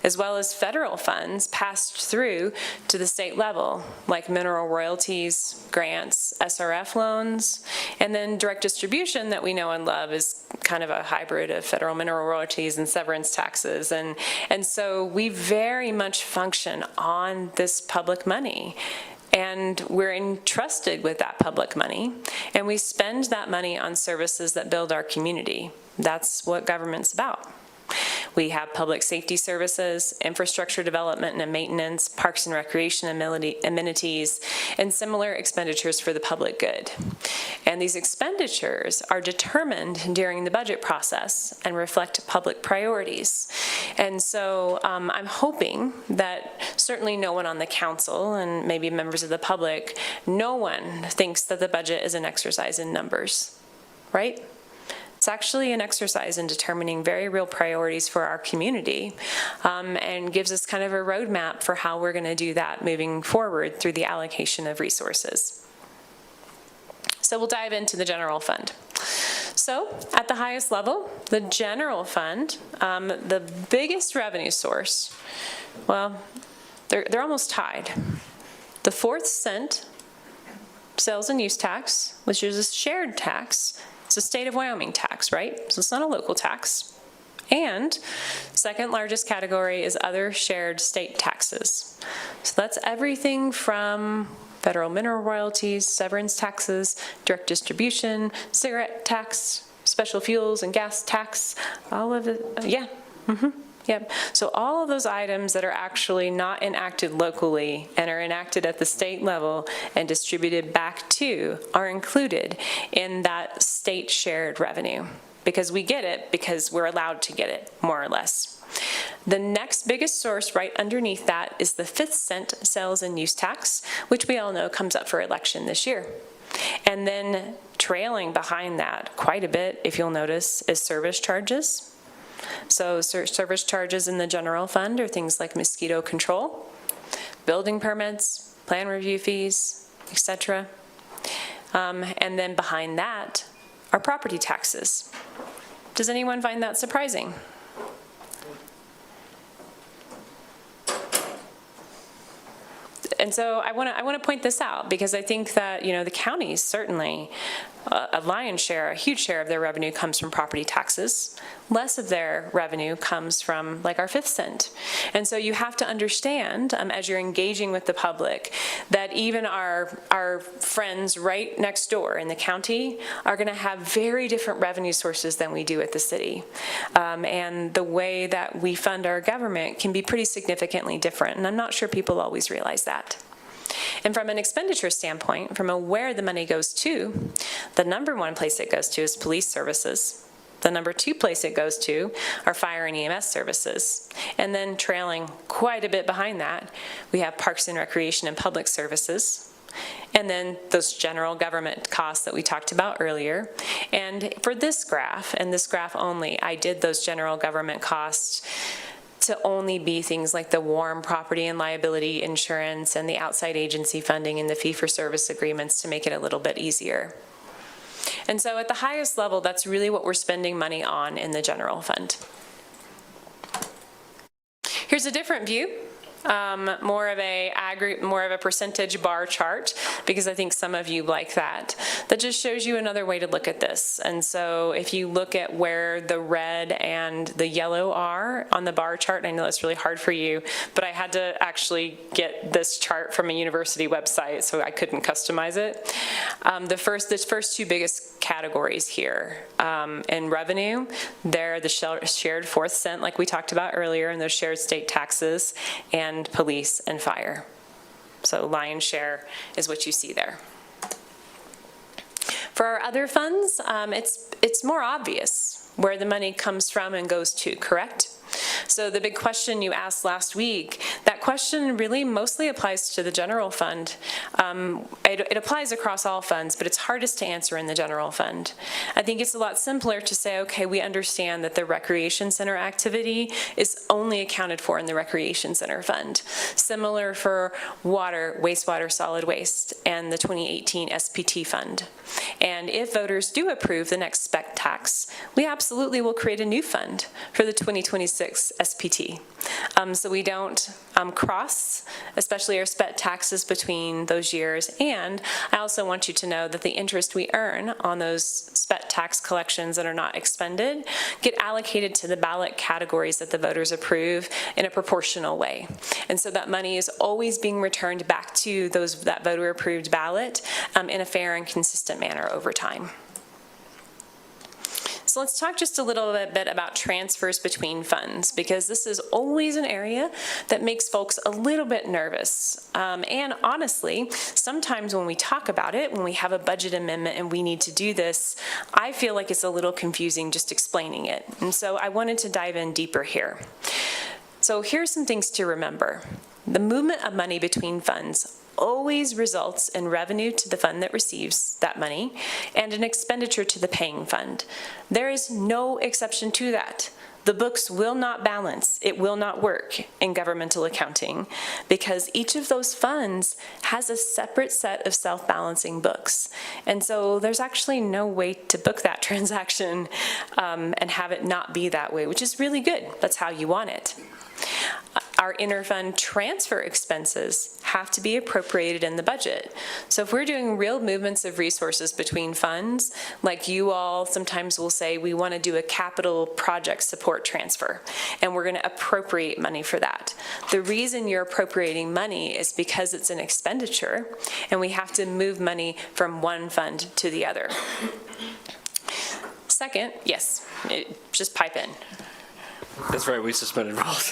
as well as federal funds passed through to the state level, like mineral royalties, grants, SRF loans, and then direct distribution that we know and love is kind of a hybrid of federal mineral royalties and severance taxes. And so we very much function on this public money. And we're entrusted with that public money, and we spend that money on services that build our community. That's what government's about. We have public safety services, infrastructure development and maintenance, parks and recreation amenities, and similar expenditures for the public good. And these expenditures are determined during the budget process and reflect public priorities. And so I'm hoping that certainly no one on the council and maybe members of the public, no one thinks that the budget is an exercise in numbers, right? It's actually an exercise in determining very real priorities for our community, and gives us kind of a roadmap for how we're going to do that moving forward through the allocation of resources. So we'll dive into the general fund. So at the highest level, the general fund, the biggest revenue source, well, they're almost tied. The 4th cent sales and use tax, which is a shared tax. It's a state of Wyoming tax, right? So it's not a local tax. And second largest category is other shared state taxes. So that's everything from federal mineral royalties, severance taxes, direct distribution, cigarette tax, special fuels and gas tax, all of it, Yep. So all of those items that are actually not enacted locally and are enacted at the state level and distributed back to are included in that state shared revenue, because we get it because we're allowed to get it, more or less. The next biggest source right underneath that is the 5th cent sales and use tax, which we all know comes up for election this year. And then trailing behind that quite a bit, if you'll notice, is service charges. So service charges in the general fund are things like mosquito control, building permits, plan review fees, etc. And then behind that are property taxes. Does anyone find that surprising? And so I want to point this out, because I think that, the counties certainly, a lion's share, a huge share of their revenue comes from property taxes. Less of their revenue comes from like our 5th cent. And so you have to understand, as you're engaging with the public, that even our friends right next door in the county are going to have very different revenue sources than we do at the city. And the way that we fund our government can be pretty significantly different. And I'm not sure people always realize that. And from an expenditure standpoint, from where the money goes to, the number one place it goes to is police services. The number 2 place it goes to are fire and EMS services. And then trailing quite a bit behind that, we have parks and recreation and public services. And then those general government costs that we talked about earlier. And for this graph, and this graph only, I did those general government costs to only be things like the warm property and liability insurance and the outside agency funding and the fee-for-service agreements to make it a little bit easier. And so at the highest level, that's really what we're spending money on in the general fund. Here's a different view. More of a percentage bar chart, because I think some of you like that. That just shows you another way to look at this. And so if you look at where the red and the yellow are on the bar chart, and I know that's really hard for you, but I had to actually get this chart from a university website, so I couldn't customize it. The first 2 biggest categories here in revenue, they're the shared 4th cent, like we talked about earlier, and those shared state taxes, and police and fire. So lion's share is what you see there. For our other funds, it's more obvious where the money comes from and goes to, correct? So the big question you asked last week, that question really mostly applies to the general fund. It applies across all funds, but it's hardest to answer in the general fund. I think it's a lot simpler to say, okay, we understand that the recreation center activity is only accounted for in the recreation center fund. Similar for water, wastewater, solid waste, and the 2018 SPT fund. And if voters do approve the next spec tax, we absolutely will create a new fund for the 2026 SPT. So we don't cross, especially our spec taxes between those years. And I also want you to know that the interest we earn on those spec tax collections that are not expended get allocated to the ballot categories that the voters approve in a proportional way. And so that money is always being returned back to that voter approved ballot in a fair and consistent manner over time. So let's talk just a little bit about transfers between funds, because this is always an area that makes folks a little bit nervous. And honestly, sometimes when we talk about it, when we have a budget amendment and we need to do this, I feel like it's a little confusing just explaining it. And so I wanted to dive in deeper here. So here's some things to remember. The movement of money between funds always results in revenue to the fund that receives that money and an expenditure to the paying fund. There is no exception to that. The books will not balance. It will not work in governmental accounting because each of those funds has a separate set of self-balancing books. And so there's actually no way to book that transaction and have it not be that way, which is really good. That's how you want it. Our interfund transfer expenses have to be appropriated in the budget. So if we're doing real movements of resources between funds, like you all sometimes will say, we want to do a capital project support transfer, and we're going to appropriate money for that. The reason you're appropriating money is because it's an expenditure, and we have to move money from one fund to the other. Second, yes, just pipe in. That's right, we suspended rules.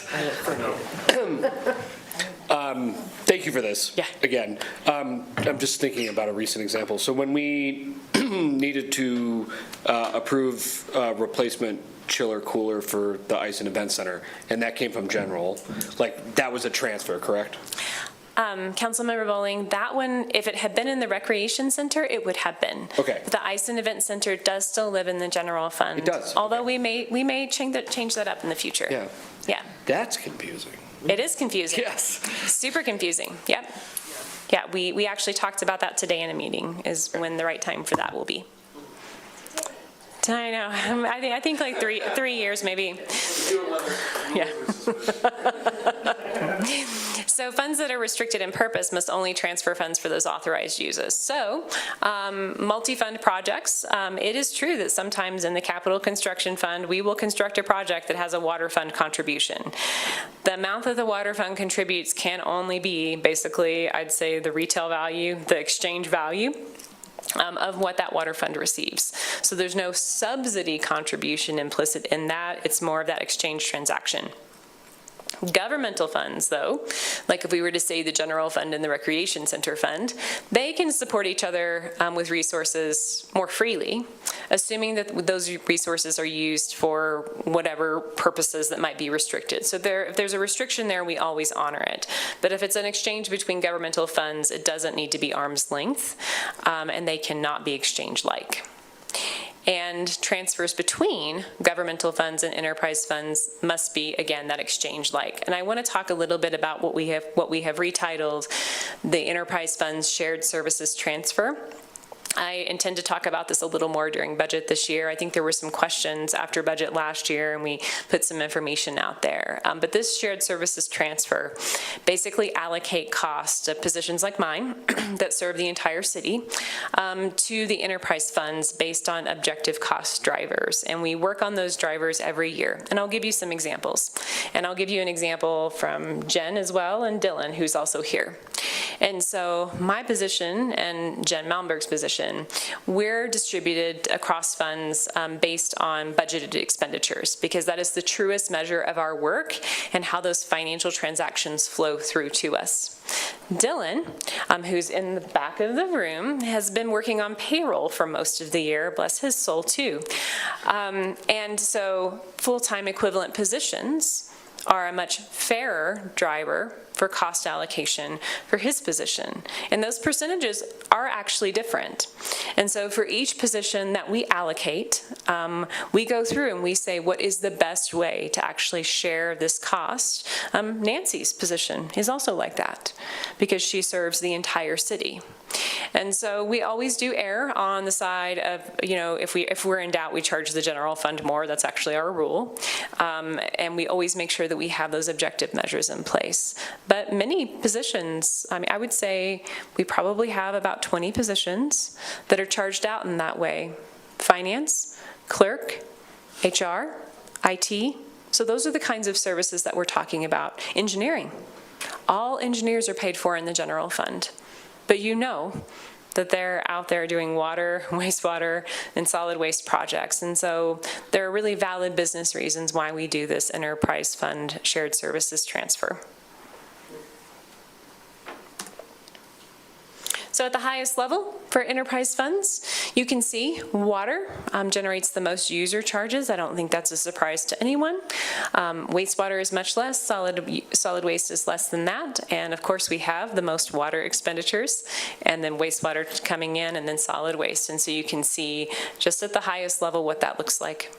Thank you for this. Yeah. Again, I'm just thinking about a recent example. So when we needed to approve replacement chiller cooler for the Ice and Event Center, and that came from general, like that was a transfer, correct? Councilmember Bowling, that one, if it had been in the Recreation Center, it would have been. Okay. But the Ice and Event Center does still live in the general fund. It does. Although we may change that up in the future. Yeah. Yeah. That's confusing. It is confusing. Yes. Super confusing. Yep. Yeah, we actually talked about that today in a meeting, is when the right time for that will be. I know. I think like three years maybe. Yeah. So funds that are restricted in purpose must only transfer funds for those authorized uses. So multi-fund projects, it is true that sometimes in the capital construction fund, we will construct a project that has a water fund contribution. The amount that the water fund contributes can only be basically, I'd say, the retail value, the exchange value of what that water fund receives. So there's no subsidy contribution implicit in that. It's more of that exchange transaction. Governmental funds, though, like if we were to say the general fund and the recreation center fund, they can support each other with resources more freely, assuming that those resources are used for whatever purposes that might be restricted. So if there's a restriction there, we always honor it. But if it's an exchange between governmental funds, it doesn't need to be arm's length, and they cannot be exchange-like. And transfers between governmental funds and enterprise funds must be, again, that exchange-like. And I want to talk a little bit about what we have retitled the enterprise funds shared services transfer. I intend to talk about this a little more during budget this year. I think there were some questions after budget last year, and we put some information out there. But this shared services transfer basically allocate costs of positions like mine that serve the entire city to the enterprise funds based on objective cost drivers. And we work on those drivers every year. And I'll give you some examples. And I'll give you an example from Jen as well, and Dylan, who's also here. And so my position and Jen Malmberg's position, we're distributed across funds based on budgeted expenditures, because that is the truest measure of our work and how those financial transactions flow through to us. Dylan, who's in the back of the room, has been working on payroll for most of the year, bless his soul too. And so full-time equivalent positions are a much fairer driver for cost allocation for his position. And those percentages are actually different. And so for each position that we allocate, we go through and we say, what is the best way to actually share this cost? Nancy's position is also like that because she serves the entire city. And so we always do err on the side of, if we're in doubt, we charge the general fund more. That's actually our rule. And we always make sure that we have those objective measures in place. But many positions, I would say we probably have about 20 positions that are charged out in that way. Finance, clerk, HR, IT. So those are the kinds of services that we're talking about. Engineering. All engineers are paid for in the general fund. But that they're out there doing water, wastewater, and solid waste projects. And so there are really valid business reasons why we do this enterprise fund shared services transfer. So at the highest level for enterprise funds, you can see water generates the most user charges. I don't think that's a surprise to anyone. Wastewater is much less, solid waste is less than that. And of course we have the most water expenditures, and then wastewater coming in, and then solid waste. And so you can see just at the highest level what that looks like.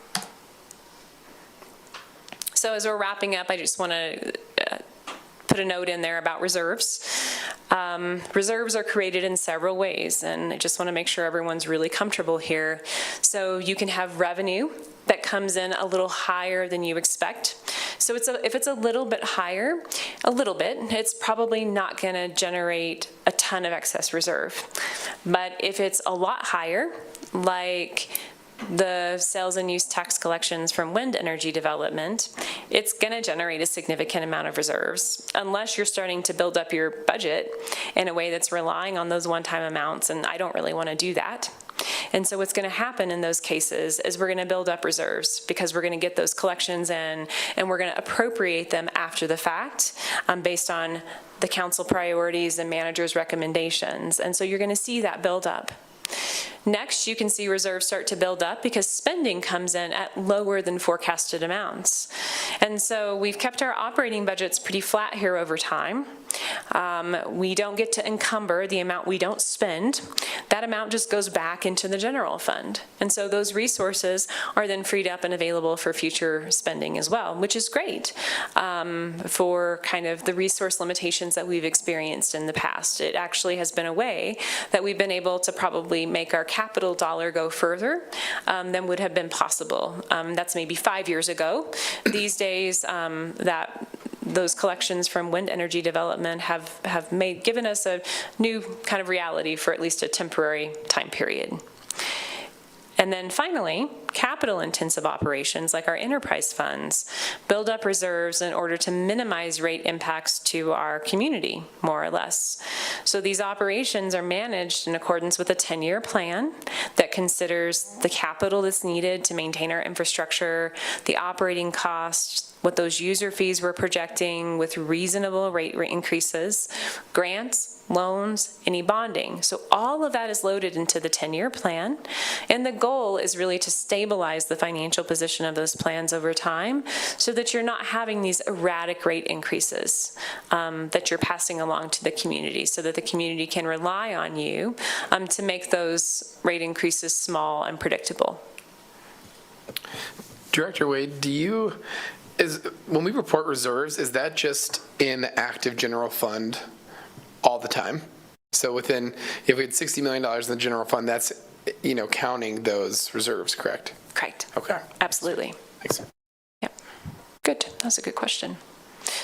So as we're wrapping up, I just want to put a note in there about reserves. Reserves are created in several ways, and I just want to make sure everyone's really comfortable here. So you can have revenue that comes in a little higher than you expect. So if it's a little bit higher, it's probably not going to generate a ton of excess reserve. But if it's a lot higher, like the sales and use tax collections from wind energy development, it's going to generate a significant amount of reserves, unless you're starting to build up your budget in a way that's relying on those one-time amounts, and I don't really want to do that. And so what's going to happen in those cases is we're going to build up reserves, because we're going to get those collections in, and we're going to appropriate them after the fact based on the council priorities and manager's recommendations. And so you're going to see that build up. Next, you can see reserves start to build up because spending comes in at lower than forecasted amounts. And so we've kept our operating budgets pretty flat here over time. We don't get to encumber the amount we don't spend. That amount just goes back into the general fund. And so those resources are then freed up and available for future spending as well, which is great for kind of the resource limitations that we've experienced in the past. It actually has been a way that we've been able to probably make our capital dollar go further than would have been possible. That's maybe 5 years ago. These days, those collections from wind energy development have given us a new kind of reality for at least a temporary time period. And then finally, capital-intensive operations like our enterprise funds build up reserves in order to minimize rate impacts to our community, more or less. So these operations are managed in accordance with a 10-year plan that considers the capital that's needed to maintain our infrastructure, the operating costs, what those user fees we're projecting with reasonable rate increases, grants, loans, any bonding. So all of that is loaded into the 10-year plan, and the goal is really to stabilize the financial position of those plans over time so that you're not having these erratic rate increases that you're passing along to the community, so that the community can rely on you to make those rate increases small and predictable. Director Wade, when we report reserves, is that just in the active general fund all the time? So if we had $60 million in the general fund, that's, counting those reserves, correct? Correct. Okay. Absolutely. Thanks. Yeah. Good. That's a good question.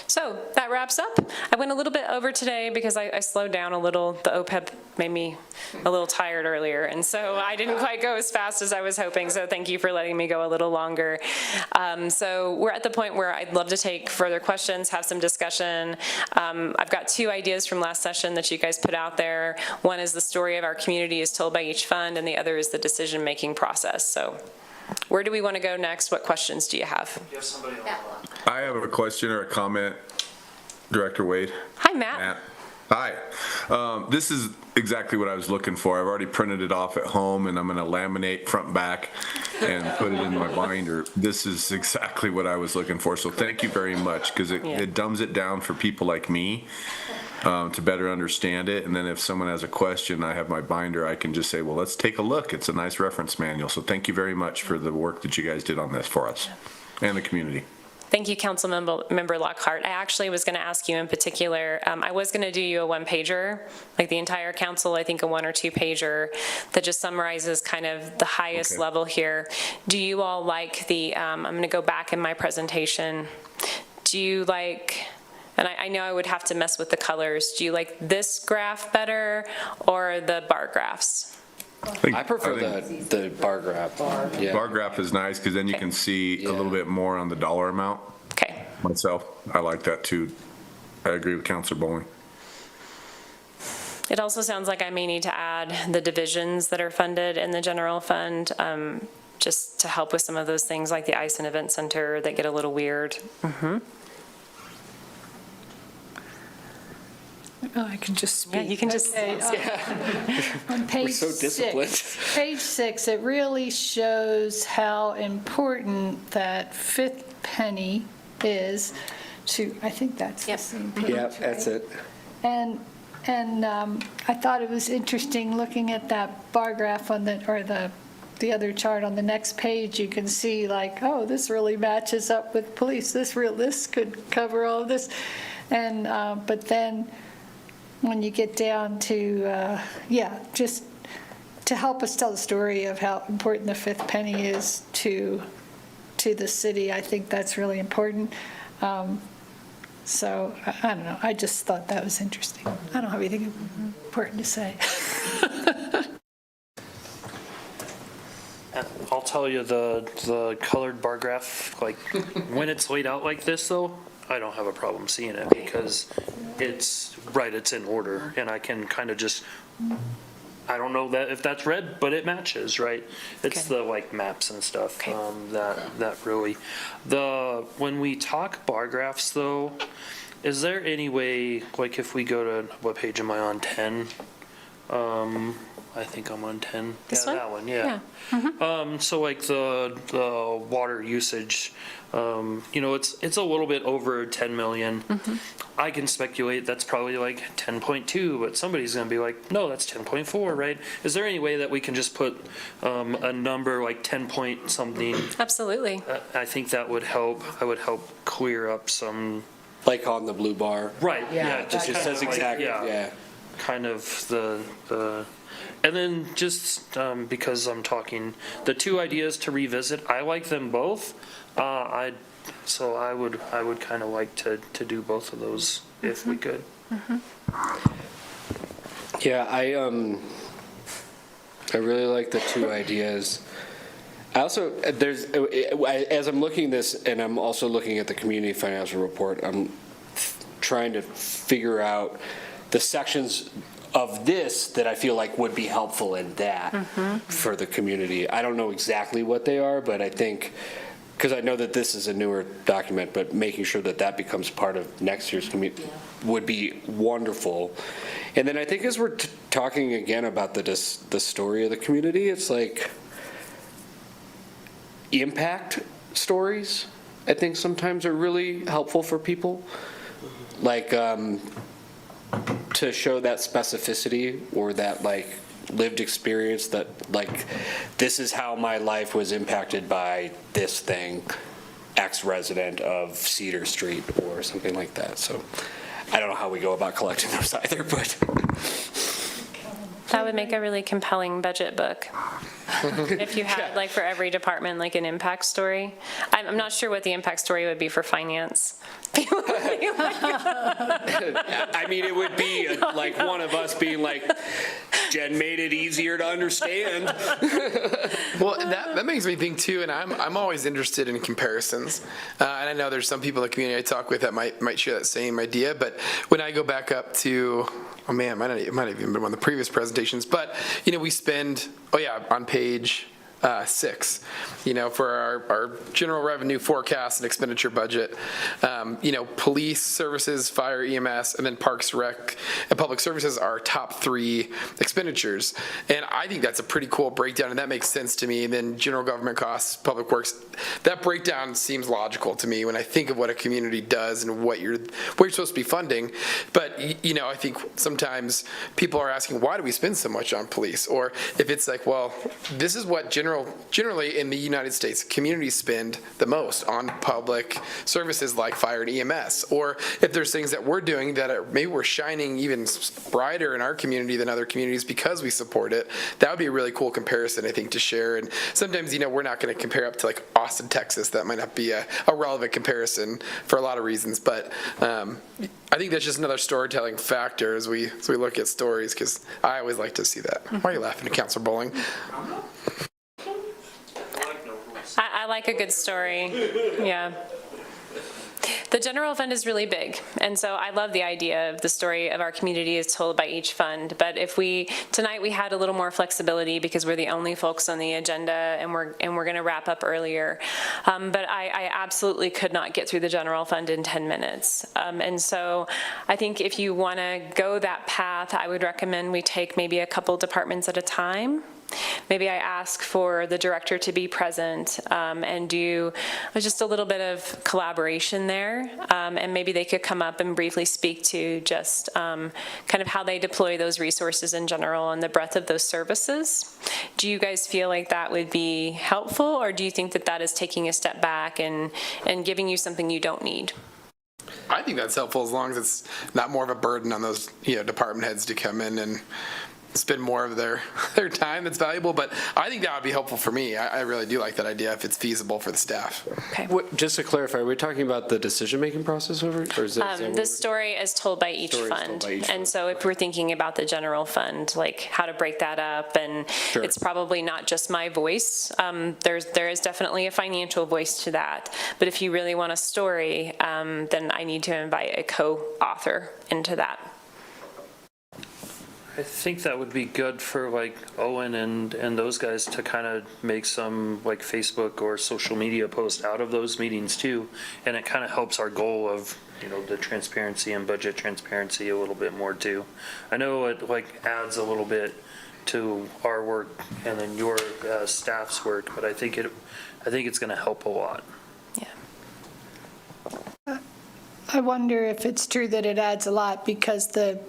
So that wraps up. I went a little bit over today because I slowed down a little. The OPEB made me a little tired earlier, and so I didn't quite go as fast as I was hoping, so thank you for letting me go a little longer. So we're at the point where I'd love to take further questions, have some discussion. I've got 2 ideas from last session that you guys put out there. One is the story of our community is told by each fund, and the other is the decision-making process. So where do we want to go next? What questions do you have? You have somebody on the line. I have a question or a comment, Director Wade. Hi, Matt. Hi. This is exactly what I was looking for. I've already printed it off at home, and I'm going to laminate front and back and put it in my binder. This is exactly what I was looking for. So thank you very much, because it dumbs it down for people like me to better understand it. And then if someone has a question, I have my binder. I can just say, well, let's take a look. It's a nice reference manual. So thank you very much for the work that you guys did on this for us and the community. Thank you, Councilmember Lockhart. I actually was going to ask you in particular, I was going to do you a 1-pager, like the entire council, I think a 1 or 2-pager that just summarizes kind of the highest level here. Do you all like the, I'm going to go back in my presentation. Do you like, and I know I would have to mess with the colors, do you like this graph better or the bar graphs? I prefer the bar graph. Yeah. Bar graph is nice, because then you can see a little bit more on the dollar amount. Okay. Myself, I like that too. I agree with Councilor Bowling. It also sounds like I may need to add the divisions that are funded in the general fund, just to help with some of those things like the Ice and Event Center that get a little weird. Oh, I can just speak. Yeah, you can just. Okay, on page so disciplined. 6, page 6, it really shows how important that fifth penny is to, I think that's the same page, Yeah, that's right? it. And I thought it was interesting looking at that bar graph on the other chart on the next page. You can see like, oh, this really matches up with police. This could cover all of this. And, but then when you get down to, just to help us tell the story of how important the fifth penny is to the city, I think that's really important. So, I don't know, I just thought that was interesting. I don't have anything important to say. I'll tell you, the colored bar graph, like, when it's laid out like this, though, I don't have a problem seeing it, because it's in order, and I can kind of just, I don't know that if that's red, but it matches, right? It's the, like, maps and stuff, that really, when we talk bar graphs, though, is there any way, like, if we go to, what page am I on, 10? I think I'm on 10. This Yeah, one? that one, yeah. So like the water usage, it's a little bit over 10 million. I can speculate that's probably like 10.2, but somebody's gonna be like, no, that's 10.4, right? Is there any way that we can just put a number like 10 point something? Absolutely. I think that would help. I would help clear up some. Like on the blue bar. Right, yeah. It just says exactly, yeah. Kind of the, and then just because I'm talking, the two ideas to revisit, I like them both. So I would kind of like to do both of those if we could. Yeah, I really like the two ideas. I also, as I'm looking this, and I'm also looking at the community financial report, I'm trying to figure out the sections of this that I feel like would be helpful in that for the community. I don't know exactly what they are, but I think, because I know that this is a newer document, but making sure that that becomes part of next year's community would be wonderful. And then I think as we're talking again about the story of the community, it's like impact stories, I think sometimes are really helpful for people. Like, to show that specificity or that like lived experience that like, this is how my life was impacted by this thing, X resident of Cedar Street or something like that. So I don't know how we go about collecting those either, but. That would make a really compelling budget book. If you had, like, for every department, like an impact story. I'm not sure what the impact story would be for finance. I mean, it would be like one of us being like, Jen made it easier to understand. Well, that makes me think too, and I'm always interested in comparisons. And I know there's some people in the community I talk with that might share that same idea, but when I go back up to, oh man, it might have even been one of the previous presentations, but we spend, on page 6, for our general revenue forecast and expenditure budget, police services, fire, EMS, and then Parks, Rec, and Public Services are top 3 expenditures. And I think that's a pretty cool breakdown, and that makes sense to me. And then general government costs, Public Works, that breakdown seems logical to me when I think of what a community does and what you're supposed to be funding. But, I think sometimes people are asking, why do we spend so much on police? Or if it's like, well, this is what generally in the United States, communities spend the most on public services like fire and EMS. Or if there's things that we're doing that maybe we're shining even brighter in our community than other communities because we support it, that would be a really cool comparison, I think, to share. And sometimes, we're not going to compare up to like Austin, Texas. That might not be a relevant comparison for a lot of reasons. But I think that's just another storytelling factor as we look at stories, because I always like to see that. Why are you laughing at Councilor Bowling? I like a good story, yeah. The general fund is really big, and so I love the idea of the story of our community is told by each fund. But if tonight we had a little more flexibility because we're the only folks on the agenda, and we're going to wrap up earlier. But I absolutely could not get through the general fund in 10 minutes. And so I think if you want to go that path, I would recommend we take maybe a couple departments at a time. Maybe I ask for the director to be present and do just a little bit of collaboration there. And maybe they could come up and briefly speak to just kind of how they deploy those resources in general and the breadth of those services. Do you guys feel like that would be helpful, or do you think that that is taking a step back and giving you something you don't need? I think that's helpful as long as it's not more of a burden on those, department heads to come in and spend more of their time that's valuable. But I think that would be helpful for me. I really do like that idea if it's feasible for the staff. Okay. Just to clarify, are we talking about the decision-making process over, or is that The story is told by each fund. And so if we're thinking about the general fund, like how to break that up, and Sure. it's probably not just my voice. There is definitely a financial voice to that. But if you really want a story, then I need to invite a co-author into that. I think that would be good for like Owen and those guys to kind of make some like Facebook or social media post out of those meetings too. And it kind of helps our goal of, the transparency and budget transparency a little bit more too. I know it like adds a little bit to our work and then your staff's work, but I think it's going to help a lot. Yeah. I wonder if it's true that it adds a lot because the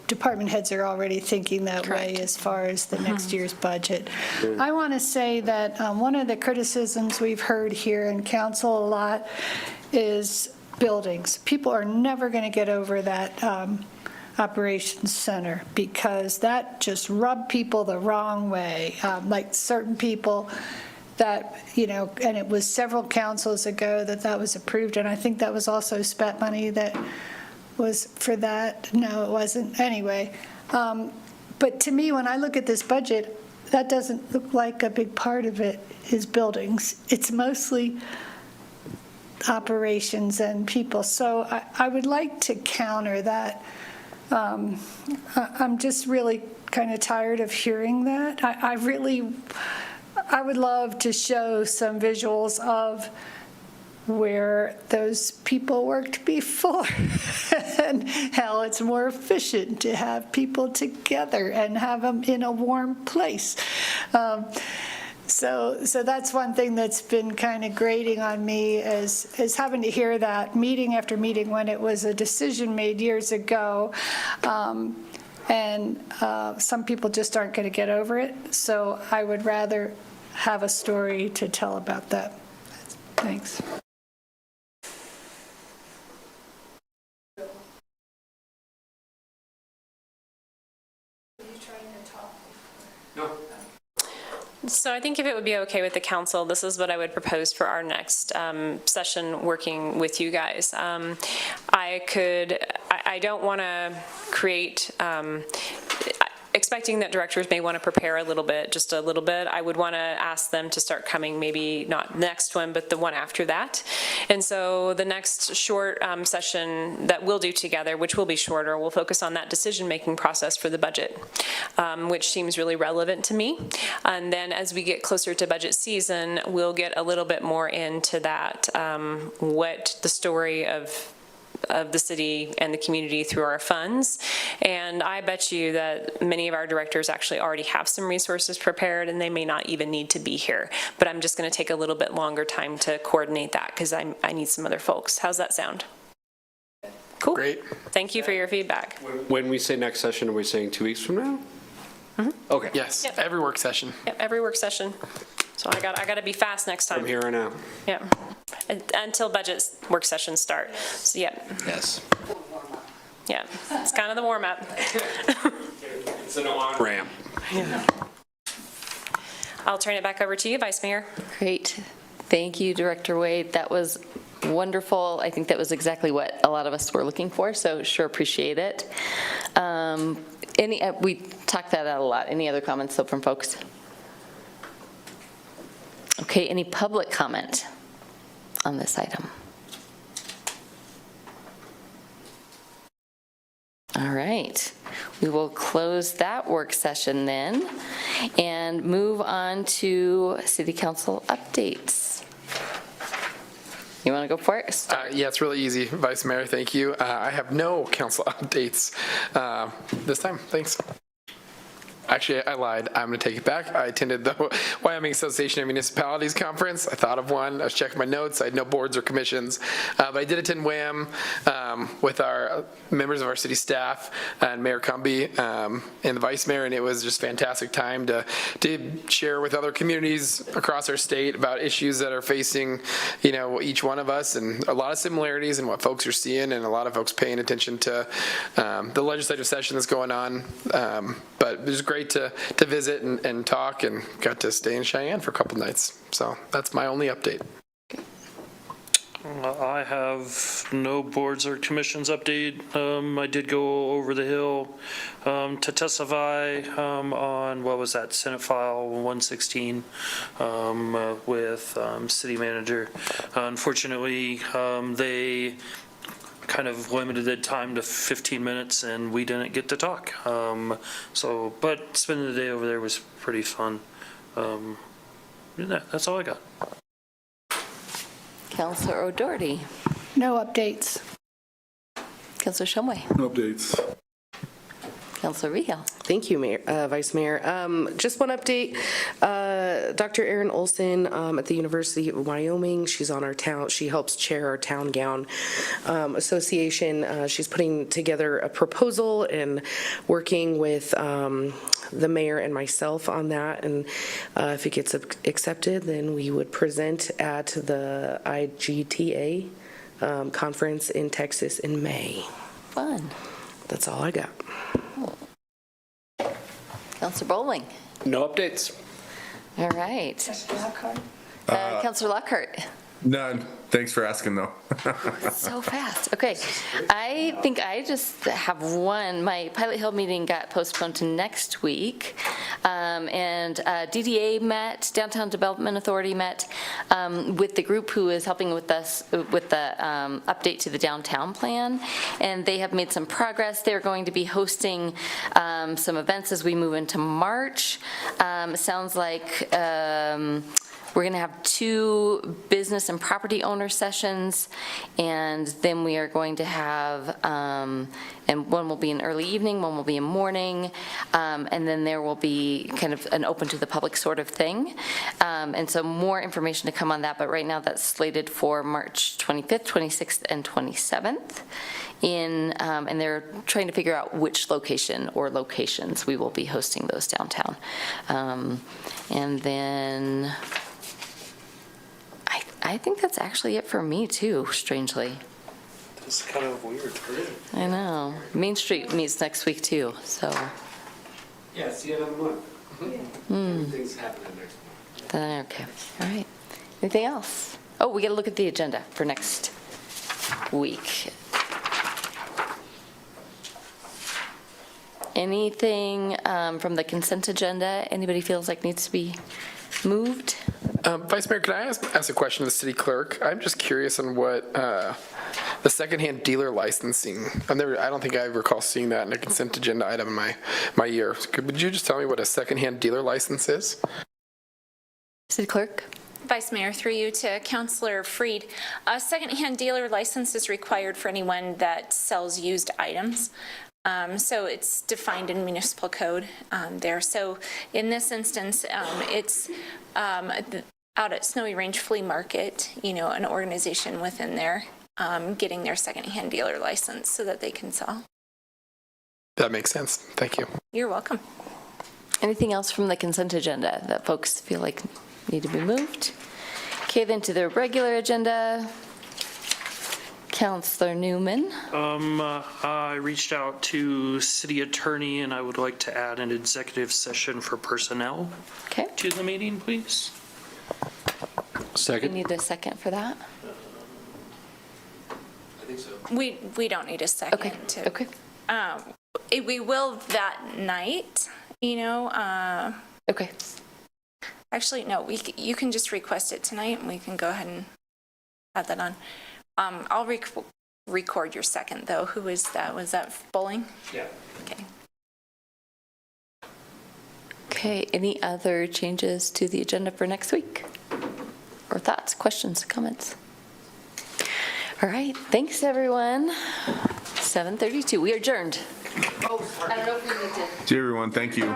department heads are already thinking that way as far as the next year's budget. I want to say that one of the criticisms we've heard here in council a lot is buildings. People are never going to get over that operations center because that just rubbed people the wrong way. Like certain people that, and it was several councils ago that was approved, and I think that was also SPET money that was for that. No, it wasn't. Anyway, but to me, when I look at this budget, that doesn't look like a big part of it is buildings. It's mostly operations and people. So I would like to counter that. I'm just really kind of tired of hearing that. I would love to show some visuals of where those people worked before and how it's more efficient to have people together and have them in a warm place. So that's one thing that's been kind of grating on me is having to hear that meeting after meeting when it was a decision made years ago. And some people just aren't going to get over it. So I would rather have a story to tell about that. Thanks. So I think if it would be okay with the council, this is what I would propose for our next session working with you guys. I don't want to create, expecting that directors may want to prepare a little bit, just a little bit. I would want to ask them to start coming, maybe not the next one, but the one after that. And so the next short session that we'll do together, which will be shorter, we'll focus on that decision-making process for the budget, which seems really relevant to me. And then as we get closer to budget season, we'll get a little bit more into that, what the story of the city and the community through our funds. And I bet you that many of our directors actually already have some resources prepared and they may not even need to be here. But I'm just going to take a little bit longer time to coordinate that because I need some other folks. How's that sound? Cool. Great. Thank you for your feedback. When we say next session, are we saying 2 weeks from now? Mm-hmm. Okay. Yes, Yep. Every work session. Yep, every work session. So I got to be fast next time. From here on out. Yeah. Until budget work sessions start. So, yeah. Yes. Yeah. It's kind of the warm up. It's an on-ramp. I'll turn it back over to you, Vice Mayor. Great. Thank you, Director Wade. That was wonderful. I think that was exactly what a lot of us were looking for, so sure appreciate it. We talked that out a lot. Any other comments though from folks? Okay, any public comment on this item? All right, we will close that work session then and move on to city council updates. You want to go for it? Yeah, it's really easy, Vice Mayor, thank you. I have no council updates this time, thanks. Actually, I lied. I'm going to take it back. I attended the Wyoming Association of Municipalities Conference. I thought of one. I was checking my notes. I had no boards or commissions. But I did attend WAM with our members of our city staff and Mayor Cumby and the Vice Mayor, and it was just fantastic time to share with other communities across our state about issues that are facing, each one of us, and a lot of similarities in what folks are seeing, and a lot of folks paying attention to the legislative session that's going on. But it was great to visit and talk, and got to stay in Cheyenne for a couple nights. So that's my only update. I have no boards or commissions update. I did go over the hill to testify on, what was that, Senate File 116 with city manager. Unfortunately, they kind of limited the time to 15 minutes and we didn't get to talk. But spending the day over there was pretty fun. That's all I got. Councilor O'Doherty. No updates. Councilor Shumway. No updates. Councilor Rehal. Thank you, Vice Mayor. Just one update. Dr. Erin Olson at the University of Wyoming, she's on our town, she helps chair our Town Gown Association. She's putting together a proposal and working with the mayor and myself on that. And if it gets accepted, then we would present at the IGTA conference in Texas in May. Fun. That's all I got. Councilor Bowling. No updates. All right. Councilor Lockhart. None. Thanks for asking, though. So fast. Okay. I think I just have one. My Pilot Hill meeting got postponed to next week. And DDA met, Downtown Development Authority met with the group who is helping with us with the update to the downtown plan. And they have made some progress. They're going to be hosting some events as we move into March. It sounds like we're going to have 2 business and property owner sessions, and then we are going to have, and one will be in early evening, one will be in morning, and then there will be kind of an open to the public sort of thing. And so more information to come on that, but right now that's slated for March 25th, 26th, and 27th. And they're trying to figure out which location or locations we will be hosting those downtown. And then I think that's actually it for me too, strangely. That's kind of weird. I know. Main Street meets next week too, so. Yeah, it's the end of the month. Everything's happening next month. Okay, all right. Anything else? Oh, we got to look at the agenda for next week. Anything from the consent agenda anybody feels like needs to be moved? Vice Mayor, can I ask a question to the city clerk? I'm just curious on what the secondhand dealer licensing. I don't think I recall seeing that in a consent agenda item in my year. Would you just tell me what a secondhand dealer license is? City clerk. Vice Mayor, through you to Councilor Freed. A secondhand dealer license is required for anyone that sells used items. So it's defined in municipal code there. So in this instance, it's out at Snowy Range Flea Market, an organization within there getting their secondhand dealer license so that they can sell. That makes sense. Thank you. You're welcome. Anything else from the consent agenda that folks feel like need to be moved? Okay, then to the regular agenda. Councilor Newman. I reached out to city attorney and I would like to add an executive session for personnel to the meeting, please. Second. We need a second for that? I think so. We don't need a second. Okay. We will that night, Okay. Actually, no, you can just request it tonight and we can go ahead and add that on. I'll record your second, though. Who was that? Was that Bowling? Yeah. Okay. Okay, any other changes to the agenda for next week? Or thoughts, questions, comments? All right, thanks, everyone. 7:32, we are adjourned. I don't know if we need to. See you, everyone. Thank you.